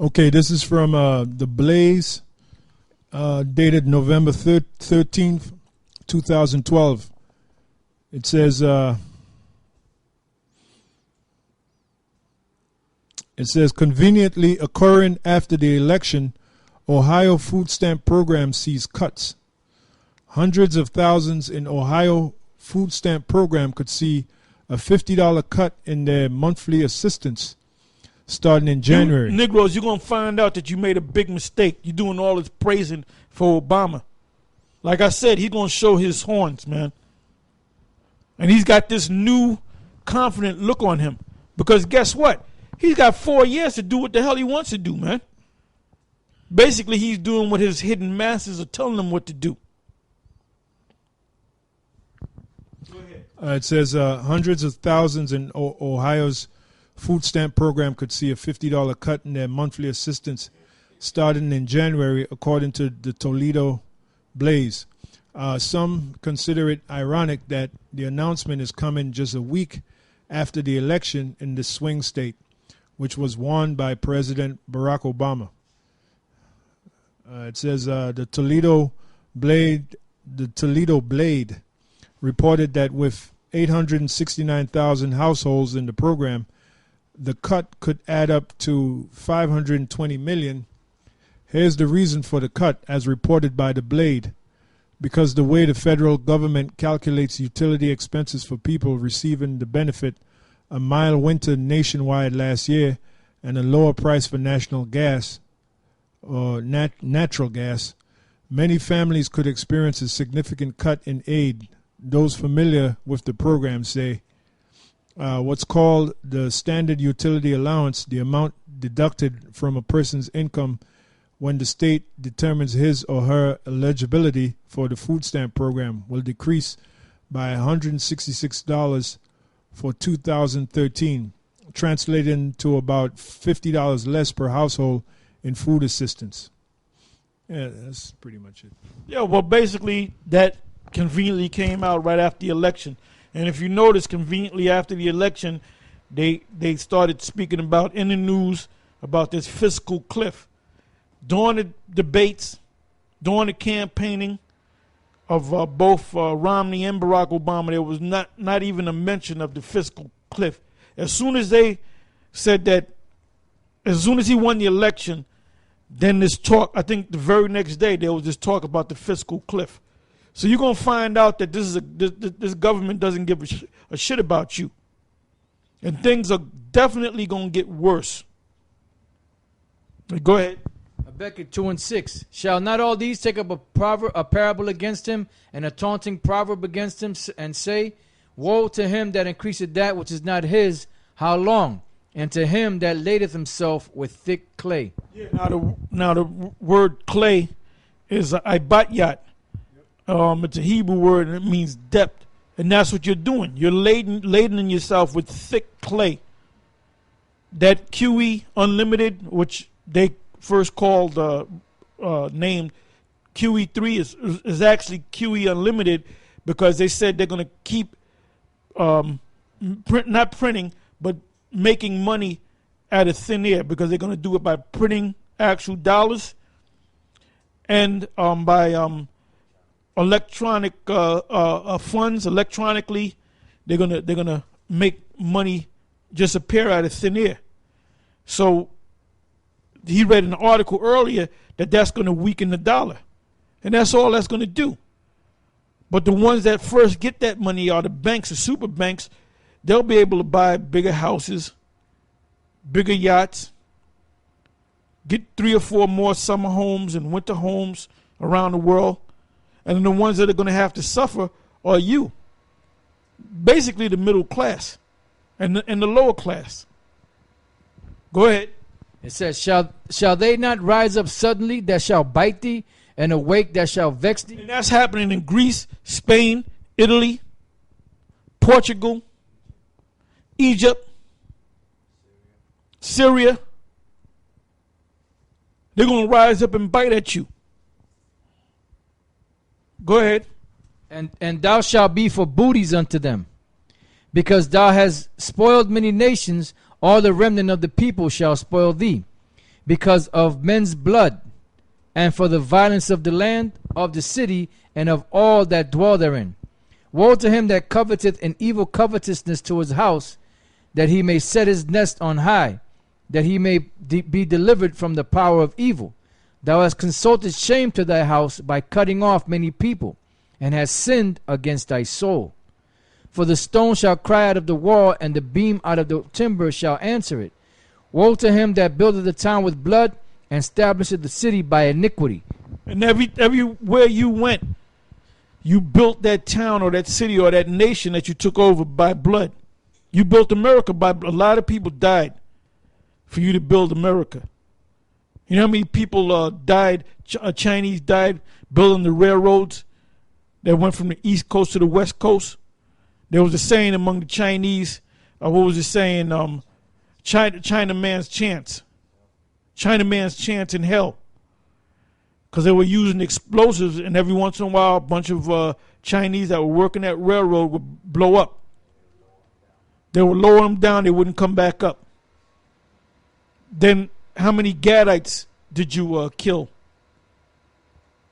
Okay, this is from The Blaze, dated November 13th, 2012. It says, conveniently occurring after the election, Ohio food stamp program sees cuts. Hundreds of thousands in Ohio food stamp program could see a $50 cut in their monthly assistance starting in January. You Negroes, you're going to find out that you made a big mistake. You're doing all this praising for Obama. Like I said, he's going to show his horns, man. And he's got this new confident look on him. Because guess what? He's got 4 years to do what the hell he wants to do, man. Basically, he's doing what his hidden masters are telling him what to do. Go ahead. It says hundreds of thousands in Ohio's food stamp program could see a $50 cut in their monthly assistance starting in January, according to the Toledo Blaze. Some consider it ironic that the announcement is coming just a week after the election in the swing state, which was won by President Barack Obama. It says the Toledo Blade reported that with 869,000 households in the program, the cut could add up to $520 million. Here's the reason for the cut, as reported by the Blade. Because the way the federal government calculates utility expenses for people receiving the benefit, a mild winter nationwide last year, and a lower price for national gas or natural gas, many families could experience a significant cut in aid. Those familiar with the program say what's called the standard utility allowance, the amount deducted from a person's income when the state determines his or her eligibility for the food stamp program, will decrease by $166 for 2013, translating to about $50 less per household in food assistance. Yeah, that's pretty much it. Yeah, well, basically, that conveniently came out right after the election. And if you notice, conveniently after the election, they started speaking about in the news about this fiscal cliff. During the debates, during the campaigning of both Romney and Barack Obama, there was not even a mention of the fiscal cliff. As soon as they said that, as soon as he won the election, then this talk, I think the very next day, there was this talk about the fiscal cliff. So you're going to find out that this government doesn't give a shit about you. And things are definitely going to get worse. Go ahead. Habakkuk 2:6. Shall not all these take up a parable against him, and a taunting proverb against him, and say, Woe to him that increaseth that which is not his, how long? And to him that ladeth himself with thick clay. Yeah, now the word clay is ibatyat. It's a Hebrew word, and it means depth. And that's what you're doing. You're ladening yourself with thick clay. That QE Unlimited, which they first called named QE3 is actually QE Unlimited, because they said they're going to keep not printing but making money out of thin air, because they're going to do it by printing actual dollars and by electronic funds electronically. They're gonna make money just appear out of thin air. So he read an article earlier that's going to weaken the dollar, and that's all that's going to do. But the ones that first get that money are the banks, the super banks. They'll be able to buy bigger houses, bigger yachts, get 3 or 4 more summer homes and winter homes around the world. And the ones that are going to have to suffer are you. Basically the middle class and the lower class. Go ahead. It says, shall they not rise up suddenly that shall bite thee, and awake that shall vex thee? And that's happening in Greece, Spain, Italy, Portugal, Egypt, Syria. They're going to rise up and bite at you. Go ahead. And thou shalt be for booties unto them, because thou hast spoiled many nations. All the remnant of the people shall spoil thee, because of men's blood, and for the violence of the land, of the city, and of all that dwell therein. Woe to him that coveteth an evil covetousness to his house, that he may set his nest on high, that he may be delivered from the power of evil. Thou hast consulted shame to thy house by cutting off many people, and hast sinned against thy soul. For the stone shall cry out of the wall, and the beam out of the timber shall answer it. Woe to him that buildeth the town with blood, and establisheth the city by iniquity. And everywhere you went, you built that town or that city or that nation that you took over by blood. You built America by a lot of people died for you to build America. You know how many people died? Chinese died building the railroads that went from the East Coast to the West Coast. There was a saying among the Chinese. What was it saying? China man's chance. China man's chance in hell. Because they were using explosives, and every once in a while, a bunch of Chinese that were working that railroad would blow up. They would lower them down, they wouldn't come back up. Then how many Gadites did you kill?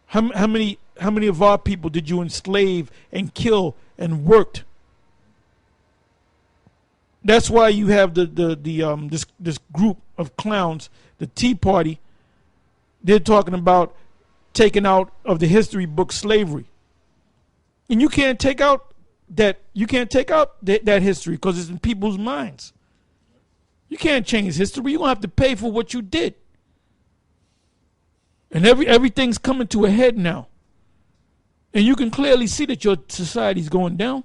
How many of our people did you enslave and kill and worked? That's why you have this group of clowns, the Tea Party. They're talking about taking out of the history book slavery, and you can't take out that history because it's in people's minds. You can't change history. You're gonna have to pay for what you did, and everything's coming to a head now, and you can clearly see that your society's going down.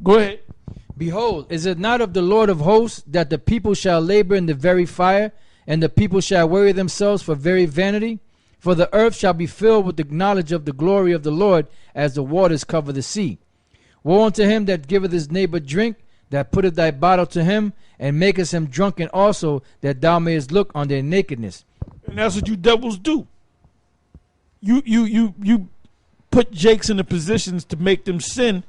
Go ahead. Behold, is it not of the Lord of hosts that the people shall labor in the very fire, and the people shall weary themselves for very vanity? For the earth shall be filled with the knowledge of the glory of the Lord, as the waters cover the sea. Woe unto him that giveth his neighbor drink, that putteth thy bottle to him, and makest him drunken also, that thou mayest look on their nakedness. And that's what you devils do. You put Jakes in the positions to make them sin.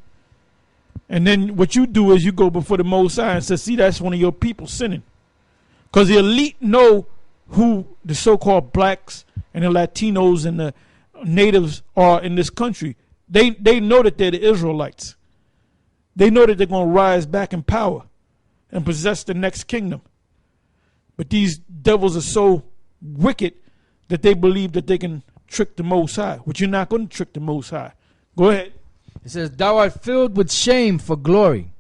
And then what you do is you go before the Most High and say, see, that's one of your people sinning. Because the elite know who the so-called blacks and the Latinos and the natives are in this country. They know that they're the Israelites. They know that they're going to rise back in power and possess the next kingdom. But these devils are so wicked that they believe that they can trick the Most High, which you're not going to trick the Most High. Go ahead. It says, thou art filled with shame for glory.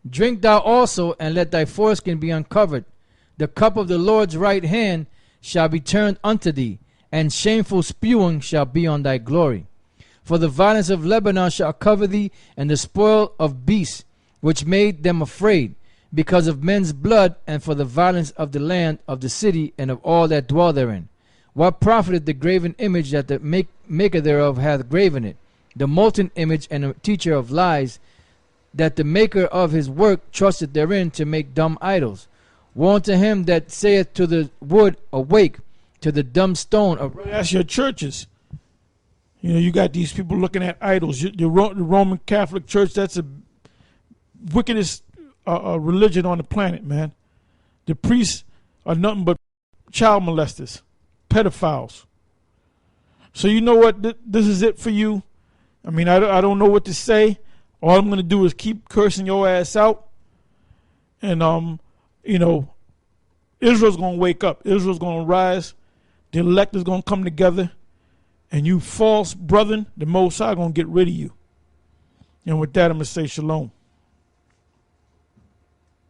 Drink thou also, and let thy foreskin be uncovered. The cup of the Lord's right hand shall be turned unto thee, and shameful spewing shall be on thy glory. For the violence of Lebanon shall cover thee, and the spoil of beasts, which made them afraid, because of men's blood, and for the violence of the land, of the city, and of all that dwell therein. What profiteth the graven image that the maker thereof hath graven it? The molten image and a teacher of lies, that the maker of his work trusted therein to make dumb idols. Woe unto him that saith to the wood, awake, to the dumb stone. That's your churches. You know, you got these people looking at idols. The Roman Catholic Church, that's the wickedest religion on the planet, man. The priests are nothing but child molesters, pedophiles. So you know what? This is it for you. I mean, I don't know what to say. All I'm going to do is keep cursing your ass out. And, you know, Israel's going to wake up. Israel's going to rise. The elect is going to come together. And you false brethren, the Most High going to get rid of you. And with that, I'm going to say shalom.